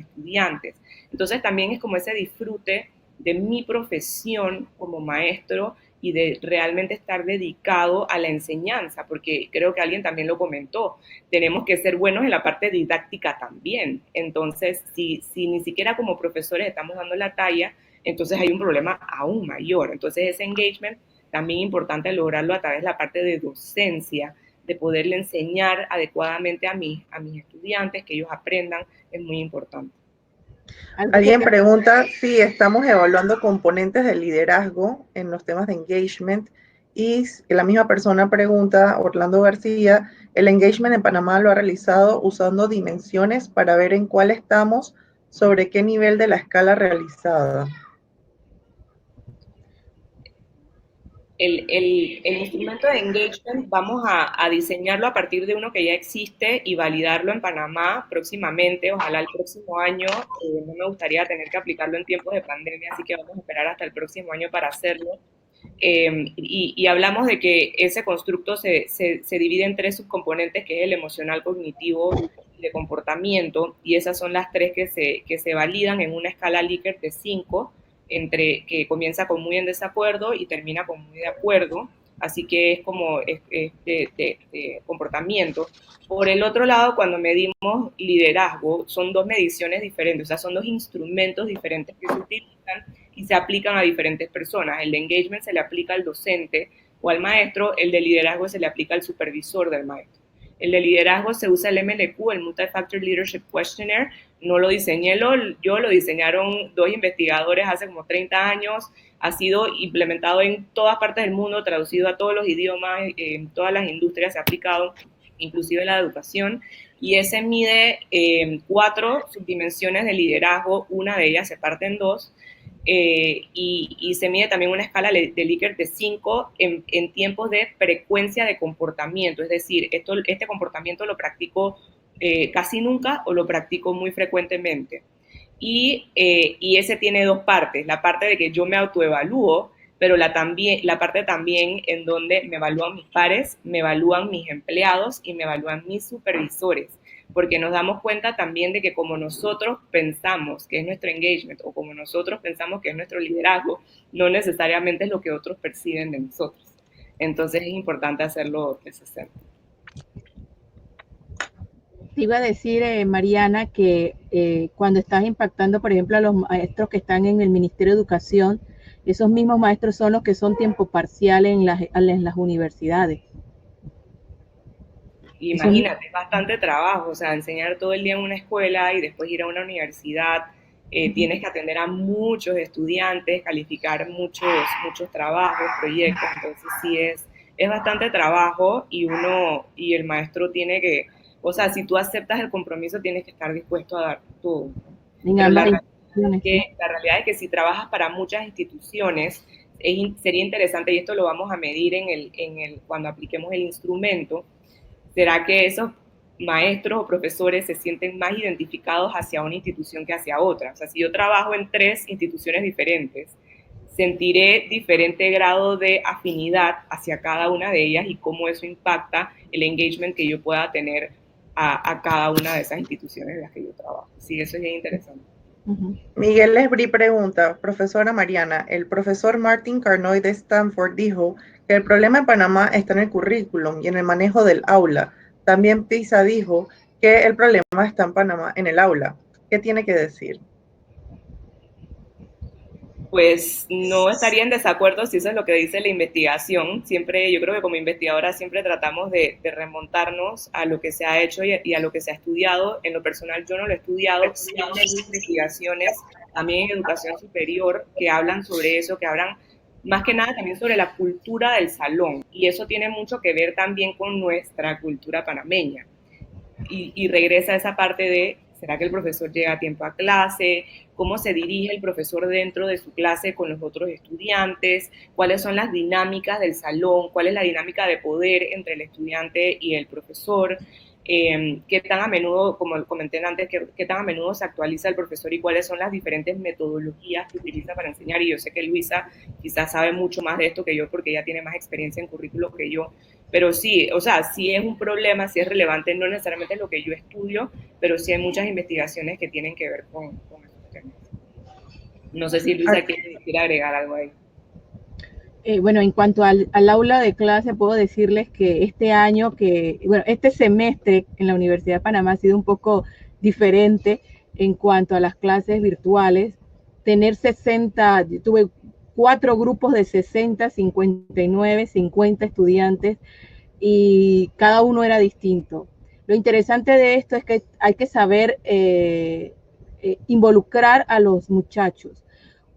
estudiantes. Entonces también es como ese disfrute de mi profesión como maestro y de realmente estar dedicado a la enseñanza, porque creo que alguien también lo comentó, tenemos que ser buenos en la parte didáctica también. Entonces, si ni siquiera como profesores estamos dando la talla, entonces hay un problema aún mayor. Entonces, ese engagement también es importante lograrlo a través de la parte de docencia, de poderle enseñar adecuadamente a mis estudiantes, que ellos aprendan, es muy importante. Alguien pregunta si estamos evaluando componentes de liderazgo en los temas de engagement y la misma persona pregunta, Orlando García, el engagement en Panamá lo ha realizado usando dimensiones para ver en cuál estamos, sobre qué nivel de la escala realizada. El instrumento de engagement vamos a diseñarlo a partir de uno que ya existe y validarlo en Panamá próximamente, ojalá el próximo año. No me gustaría tener que aplicarlo en tiempos de pandemia, así que vamos a esperar hasta el próximo año para hacerlo. Y hablamos de que ese constructo se divide en 3 subcomponentes, que es el emocional, cognitivo y de comportamiento, y esas son las 3 que se validan en una escala Likert de 5, que comienza con muy en desacuerdo y termina con muy de acuerdo. así que es como de comportamiento. Por el otro lado, cuando medimos liderazgo, son dos mediciones diferentes, o sea, son dos instrumentos diferentes que se utilizan y se aplican a diferentes personas. El de engagement se le aplica al docente o al maestro, el de liderazgo se le aplica al supervisor del maestro. El de liderazgo se usa el MLQ, el Multi-Factor Leadership Questionnaire. No lo diseñé yo, lo diseñaron dos investigadores hace como 30 años. Ha sido implementado en todas partes del mundo, traducido a todos los idiomas, en todas las industrias se ha aplicado, inclusive en la educación. Y ese mide 4 subdimensiones de liderazgo, una de ellas se parte en 2. Y se mide también una escala de Likert de 5 en tiempos de frecuencia de comportamiento, es decir, este comportamiento lo practico casi nunca o lo practico muy frecuentemente. Y ese tiene dos partes, la parte de que yo me autoevalúo, pero la parte también en donde me evalúan mis pares, me evalúan mis empleados y me evalúan mis supervisores, porque nos damos cuenta también de que como nosotros pensamos que es nuestro engagement o como nosotros pensamos que es nuestro liderazgo, no necesariamente es lo que otros perciben de nosotros. Entonces es importante hacerlo 360. Te iba a decir, Mariana, que cuando estás impactando, por ejemplo, a los maestros que están en el Ministerio de Educación, esos mismos maestros son los que son tiempo parcial en las universidades. Imagínate, es bastante trabajo, o sea, enseñar todo el día en una escuela y después ir a una universidad, tienes que atender a muchos estudiantes, calificar muchos trabajos, proyectos, entonces sí es bastante trabajo y el maestro tiene que, o sea, si tú aceptas el compromiso tienes que estar dispuesto a dar todo. Pero la realidad es que si trabajas para muchas instituciones, sería interesante, y esto lo vamos a medir cuando apliquemos el instrumento, será que esos maestros o profesores se sienten más identificados hacia una institución que hacia otra. O sea, si yo trabajo en 3 instituciones diferentes, sentiré diferente grado de afinidad hacia cada una de ellas y cómo eso impacta el engagement que yo pueda tener a cada una de esas instituciones en las que yo trabajo. Sí, eso es bien interesante. Miguel Esbrí pregunta, profesora Mariana, el profesor Martin Carnoy de Stanford dijo que el problema en Panamá está en el currículum y en el manejo del aula. También PISA dijo que el problema está en Panamá en el aula. ¿Qué tiene que decir? Pues no estaría en desacuerdo si eso es lo que dice la investigación. Siempre, yo creo que como investigadora siempre tratamos de remontarnos a lo que se ha hecho y a lo que se ha estudiado. En lo personal yo no lo he estudiado, sí hay investigaciones también en educación superior que hablan sobre eso, que hablan más que nada también sobre la cultura del salón. Y eso tiene mucho que ver también con nuestra cultura panameña. Y regresa a esa parte de, ¿será que el profesor llega a tiempo a clase? ¿Cómo se dirige el profesor dentro de su clase con los otros estudiantes? ¿Cuáles son las dinámicas del salón? ¿Cuál es la dinámica de poder entre el estudiante y el profesor? ¿Qué tan a menudo, como comenté antes, qué tan a menudo se actualiza el profesor y cuáles son las diferentes metodologías que utiliza para enseñar? Y yo sé que Luisa quizás sabe mucho más de esto que yo porque ella tiene más experiencia en currículo que yo. Pero sí, o sea, sí es un problema, sí es relevante, no necesariamente es lo que yo estudio, pero sí hay muchas investigaciones que tienen que ver con estos temas. No sé si Luisa quiere agregar algo ahí. Bueno, en cuanto al aula de clase, puedo decirles que este semestre en la Universidad de Panamá ha sido un poco diferente en cuanto a las clases virtuales. Tener 60, tuve 4 grupos de 60, 59, 50 estudiantes y cada uno era distinto. Lo interesante de esto es que hay que saber involucrar a los muchachos.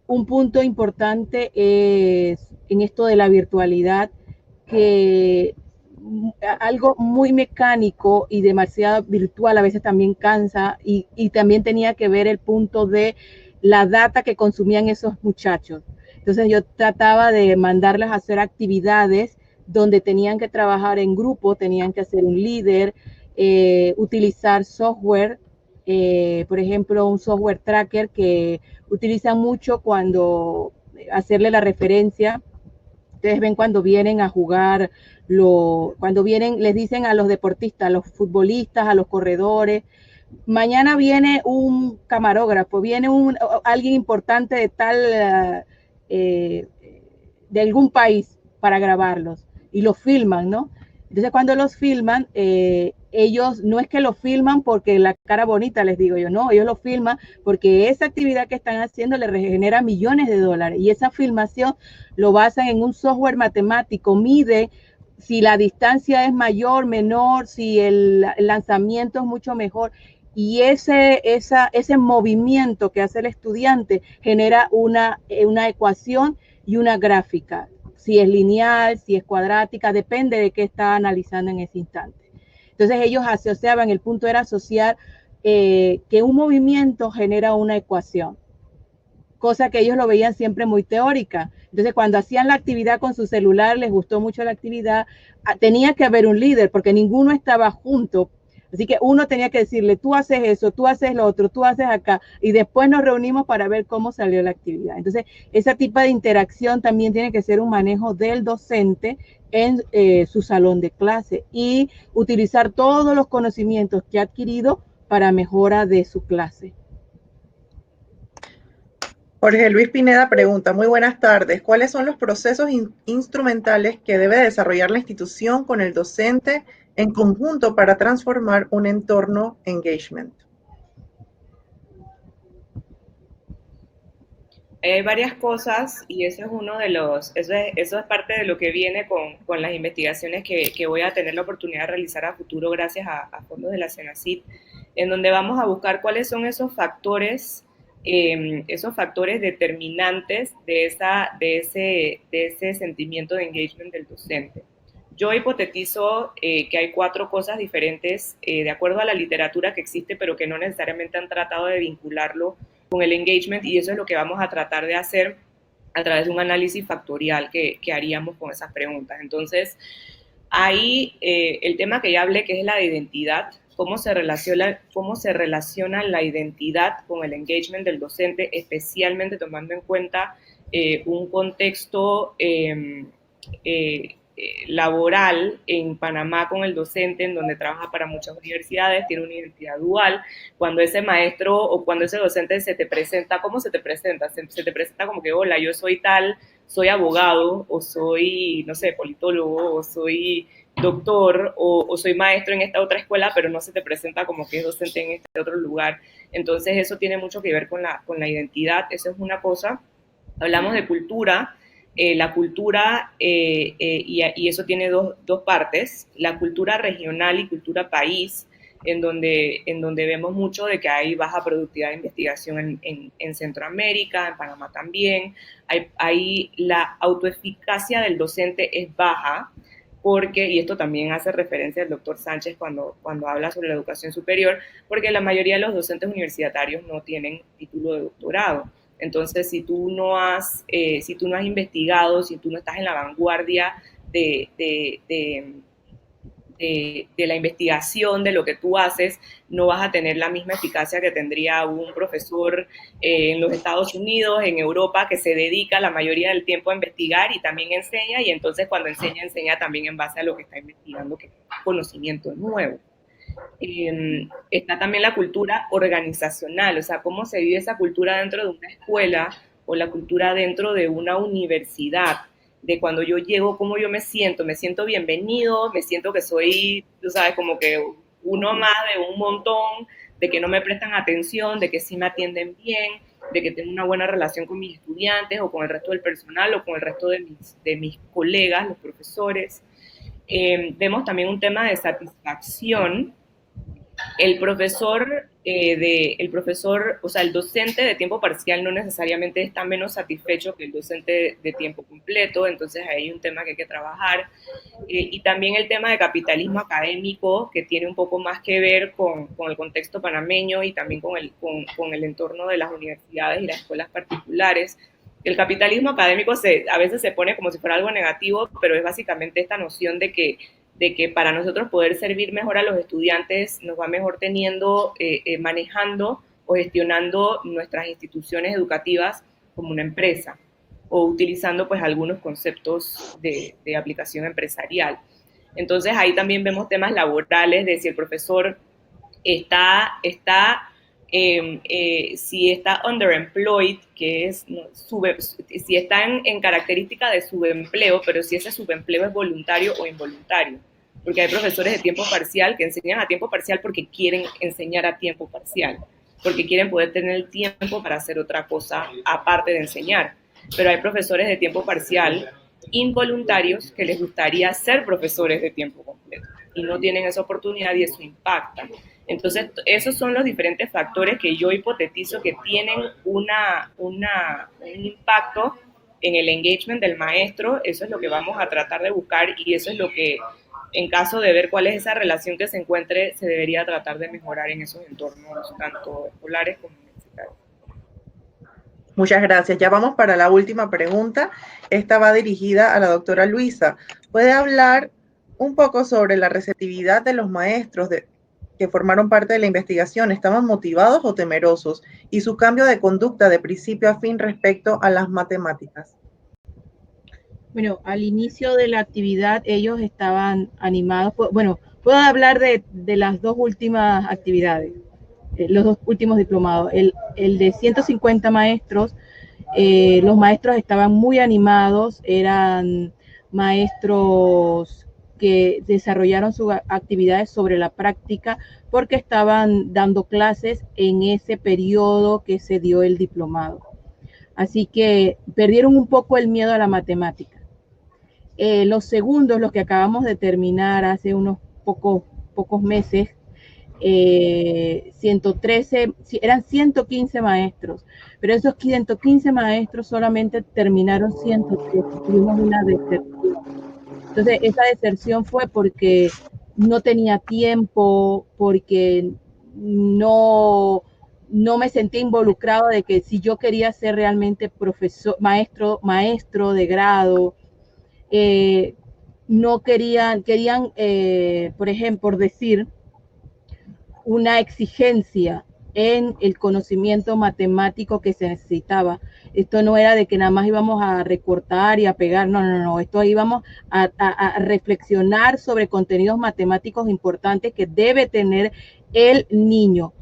Un punto importante es en esto de la virtualidad, que algo muy mecánico y demasiado virtual a veces también cansa y también tenía que ver el punto de la data que consumían esos muchachos. Entonces yo trataba de mandarles a hacer actividades donde tenían que trabajar en grupo, tenían que hacer un líder, utilizar software, por ejemplo, un software tracker que utilizan mucho cuando hacerle la referencia. Ustedes ven cuando vienen a jugar, cuando vienen, les dicen a los deportistas, a los futbolistas, a los corredores, mañana viene un camarógrafo, viene alguien importante de algún país para grabarlos. y lo filman, ¿no? Entonces cuando los filman, ellos no es que lo filman porque la cara bonita, les digo yo, no, ellos lo filman porque esa actividad que están haciendo les genera millones de dólares y esa filmación lo basan en un software matemático, mide si la distancia es mayor, menor, si el lanzamiento es mucho mejor. Y ese movimiento que hace el estudiante genera una ecuación y una gráfica. Si es lineal, si es cuadrática, depende de qué está analizando en ese instante. Entonces ellos asociaban, el punto era asociar que un movimiento genera una ecuación, cosa que ellos lo veían siempre muy teórica. Entonces cuando hacían la actividad con su celular, les gustó mucho la actividad, tenía que haber un líder porque ninguno estaba junto. Así que uno tenía que decirle, tú haces eso, tú haces lo otro, tú haces acá, y después nos reunimos para ver cómo salió la actividad. Entonces, ese tipo de interacción también tiene que ser un manejo del docente en su salón de clase y utilizar todos los conocimientos que ha adquirido para mejora de su clase. Jorge Luis Pineda pregunta, muy buenas tardes, ¿cuáles son los procesos instrumentales que debe desarrollar la institución con el docente en conjunto para transformar un entorno engagement? Hay varias cosas y eso es uno de los, eso es parte de lo que viene con las investigaciones que voy a tener la oportunidad de realizar a futuro gracias a fondos de la CENACYT, en donde vamos a buscar cuáles son esos factores determinantes de ese sentimiento de engagement del docente. Yo hipotetizo que hay 4 cosas diferentes de acuerdo a la literatura que existe, pero que no necesariamente han tratado de vincularlo con el engagement, y eso es lo que vamos a tratar de hacer a través de un análisis factorial que haríamos con esas preguntas. Entonces, ahí el tema que ya hablé, que es la de identidad, cómo se relaciona la identidad con el engagement del docente, especialmente tomando en cuenta un contexto laboral en Panamá con el docente, en donde trabaja para muchas universidades, tiene una identidad dual. Cuando ese maestro o cuando ese docente se te presenta, ¿cómo se te presenta? Se te presenta como que, hola, yo soy tal, soy abogado, o soy, no sé, politólogo, o soy doctor, o soy maestro en esta otra escuela, pero no se te presenta como que es docente en este otro lugar. Entonces eso tiene mucho que ver con la identidad, eso es una cosa. Hablamos de cultura. La cultura, y eso tiene dos partes, la cultura regional y cultura país, en donde vemos mucho de que hay baja productividad de investigación en Centroamérica, en Panamá también, hay la autoeficacia del docente es baja, porque, y esto también hace referencia al doctor Sánchez cuando habla sobre la educación superior, porque la mayoría de los docentes universitarios no tienen título de doctorado. Entonces, si tú no has investigado, si tú no estás en la vanguardia de la investigación, de lo que tú haces, no vas a tener la misma eficacia que tendría un profesor en los Estados Unidos, en Europa, que se dedica la mayoría del tiempo a investigar y también enseña, y entonces cuando enseña también en base a lo que está investigando, que es conocimiento nuevo. Está también la cultura organizacional, o sea, cómo se vive esa cultura dentro de una escuela o la cultura dentro de una universidad, de cuando yo llego, cómo yo me siento bienvenido, me siento que soy, tú sabes, como que uno más de un montón, de que no me prestan atención, de que sí me atienden bien, de que tengo una buena relación con mis estudiantes o con el resto del personal o con el resto de mis colegas, los profesores. Vemos también un tema de satisfacción. El profesor, o sea, el docente de tiempo parcial no necesariamente está menos satisfecho que el docente de tiempo completo, entonces hay un tema que hay que trabajar. Y también el tema de capitalismo académico, que tiene un poco más que ver con el contexto panameño y también con el entorno de las universidades y las escuelas particulares. El capitalismo académico a veces se pone como si fuera algo negativo, pero es básicamente esta noción de que para nosotros poder servir mejor a los estudiantes nos va mejor manejando o gestionando nuestras instituciones educativas como una empresa o utilizando pues algunos conceptos de aplicación empresarial. Entonces ahí también vemos temas laborales de si el profesor está si está underemployed, que es si está en característica de subempleo, pero si ese subempleo es voluntario o involuntario. Porque hay profesores de tiempo parcial que enseñan a tiempo parcial porque quieren enseñar a tiempo parcial, porque quieren poder tener el tiempo para hacer otra cosa aparte de enseñar. Pero hay profesores de tiempo parcial involuntarios que les gustaría ser profesores de tiempo completo y no tienen esa oportunidad y eso impacta. Entonces, esos son los diferentes factores que yo hipotetizo que tienen un impacto en el engagement del maestro. Eso es lo que vamos a tratar de buscar y eso es lo que, en caso de ver cuál es esa relación que se encuentre, se debería tratar de mejorar en esos entornos, tanto escolares como universitarios. Muchas gracias. Ya vamos para la última pregunta. Esta va dirigida a la doctora Luisa. ¿Puede hablar un poco sobre la receptividad de los maestros que formaron parte de la investigación? ¿Estaban motivados o temerosos? Y su cambio de conducta de principio a fin respecto a las matemáticas. Bueno, al inicio de la actividad ellos estaban animados. Bueno, puedo hablar de las dos últimas actividades, los dos últimos diplomados. El de 150 maestros, los maestros estaban muy animados, eran maestros que desarrollaron sus actividades sobre la práctica porque estaban dando clases en ese periodo que se dio el diplomado. Así que perdieron un poco el miedo a la matemática. Los segundos, los que acabamos de terminar hace unos pocos meses, 113, eran 115 maestros, pero esos 115 maestros solamente terminaron 113, tuvimos una deserción. Entonces, esa deserción fue porque no tenía tiempo, porque no me sentí involucrado de que si yo quería ser realmente maestro de grado, no querían, por ejemplo, por decir, una exigencia en el conocimiento matemático que se necesitaba. Esto no era de que nada más íbamos a recortar y a pegar, no, esto íbamos a reflexionar sobre contenidos matemáticos importantes que debe tener el niño.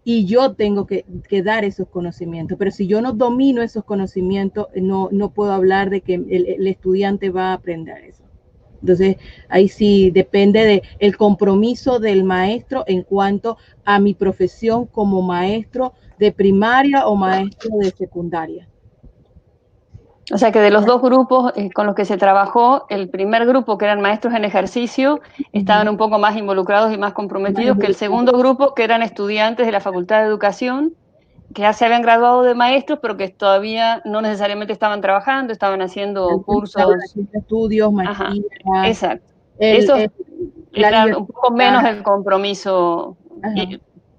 Y yo tengo que dar esos conocimientos, pero si yo no domino esos conocimientos, no puedo hablar de que el estudiante va a aprender eso. Entonces, ahí sí depende del compromiso del maestro en cuanto a mi profesión como maestro de primaria o maestro de secundaria. O sea que de los dos grupos con los que se trabajó, el primer grupo, que eran maestros en ejercicio, estaban un poco más involucrados y más comprometidos que el segundo grupo, que eran estudiantes de la Facultad de Educación, que ya se habían graduado de maestros, pero que todavía no necesariamente estaban trabajando, estaban haciendo cursos. Estudios, maestrías. Exacto. Esos eran un poco menos el compromiso,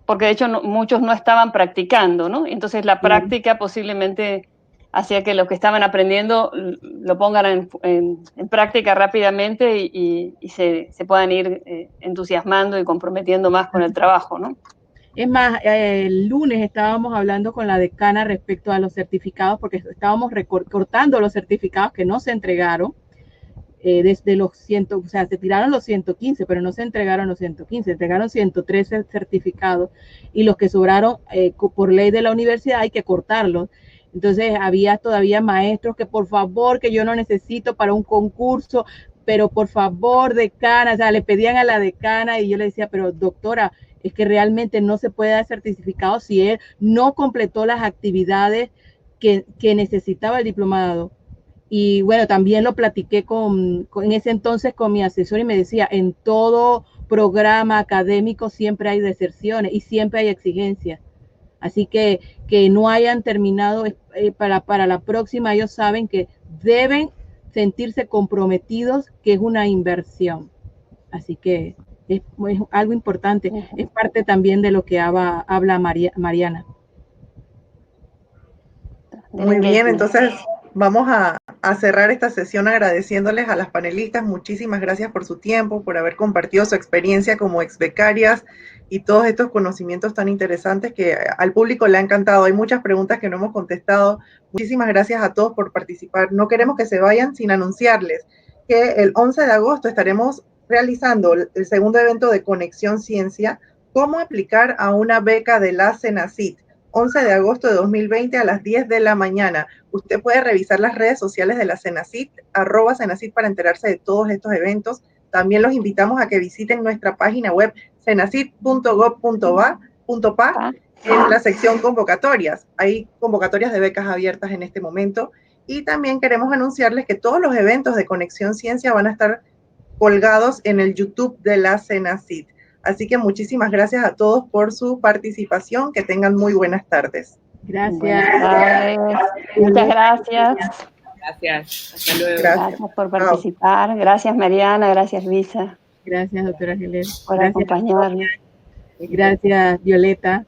porque de hecho muchos no estaban practicando, ¿no? Entonces la práctica posiblemente hacía que los que estaban aprendiendo lo pongan en práctica rápidamente y se puedan ir entusiasmando y comprometiendo más con el trabajo, ¿no? Es más, el lunes estábamos hablando con la decana respecto a los certificados, porque estábamos recortando los certificados que no se entregaron, desde los 100, o sea, se tiraron los 115, pero no se entregaron los 115, se entregaron 113 certificados y los que sobraron por ley de la universidad hay que cortarlos. Entonces había todavía maestros que por favor, que yo no necesito para un concurso, pero por favor, decana, o sea, le pedían a la decana y yo le decía, pero doctora, es que realmente no se puede dar certificado si él no completó las actividades que necesitaba el diplomado. Y bueno, también lo platiqué en ese entonces con mi asesor y me decía, en todo programa académico siempre hay deserciones y siempre hay exigencias. Así que no hayan terminado, para la próxima ellos saben que deben sentirse comprometidos, que es una inversión. Así que es algo importante, es parte también de lo que habla Mariana. Muy bien, entonces vamos a cerrar esta sesión agradeciéndoles a las panelistas. Muchísimas gracias por su tiempo, por haber compartido su experiencia como exbecarias y todos estos conocimientos tan interesantes que al público le ha encantado. Hay muchas preguntas que no hemos contestado. Muchísimas gracias a todos por participar. No queremos que se vayan sin anunciarles que el 11 de agosto estaremos realizando el segundo evento de Conexión Ciencia, ¿Cómo aplicar a una beca de la Cenacit? 11 de agosto de 2020 a las 10 de la mañana. Usted puede revisar las redes sociales de la Cenacit, @Cenacit, para enterarse de todos estos eventos. También los invitamos a que visiten nuestra página web cenacit.gov.pa en la sección convocatorias. Hay convocatorias de becas abiertas en este momento. Y también queremos anunciarles que todos los eventos de Conexión Ciencia van a estar colgados en el YouTube de la Cenacit. Así que muchísimas gracias a todos por su participación. Que tengan muy buenas tardes. Gracias. Buenas tardes. Muchas gracias. Gracias. Hasta luego. Gracias por participar. Gracias, Mariana. Gracias, Luisa. Gracias, doctora Ángeles. Por acompañarnos. Gracias, Violeta.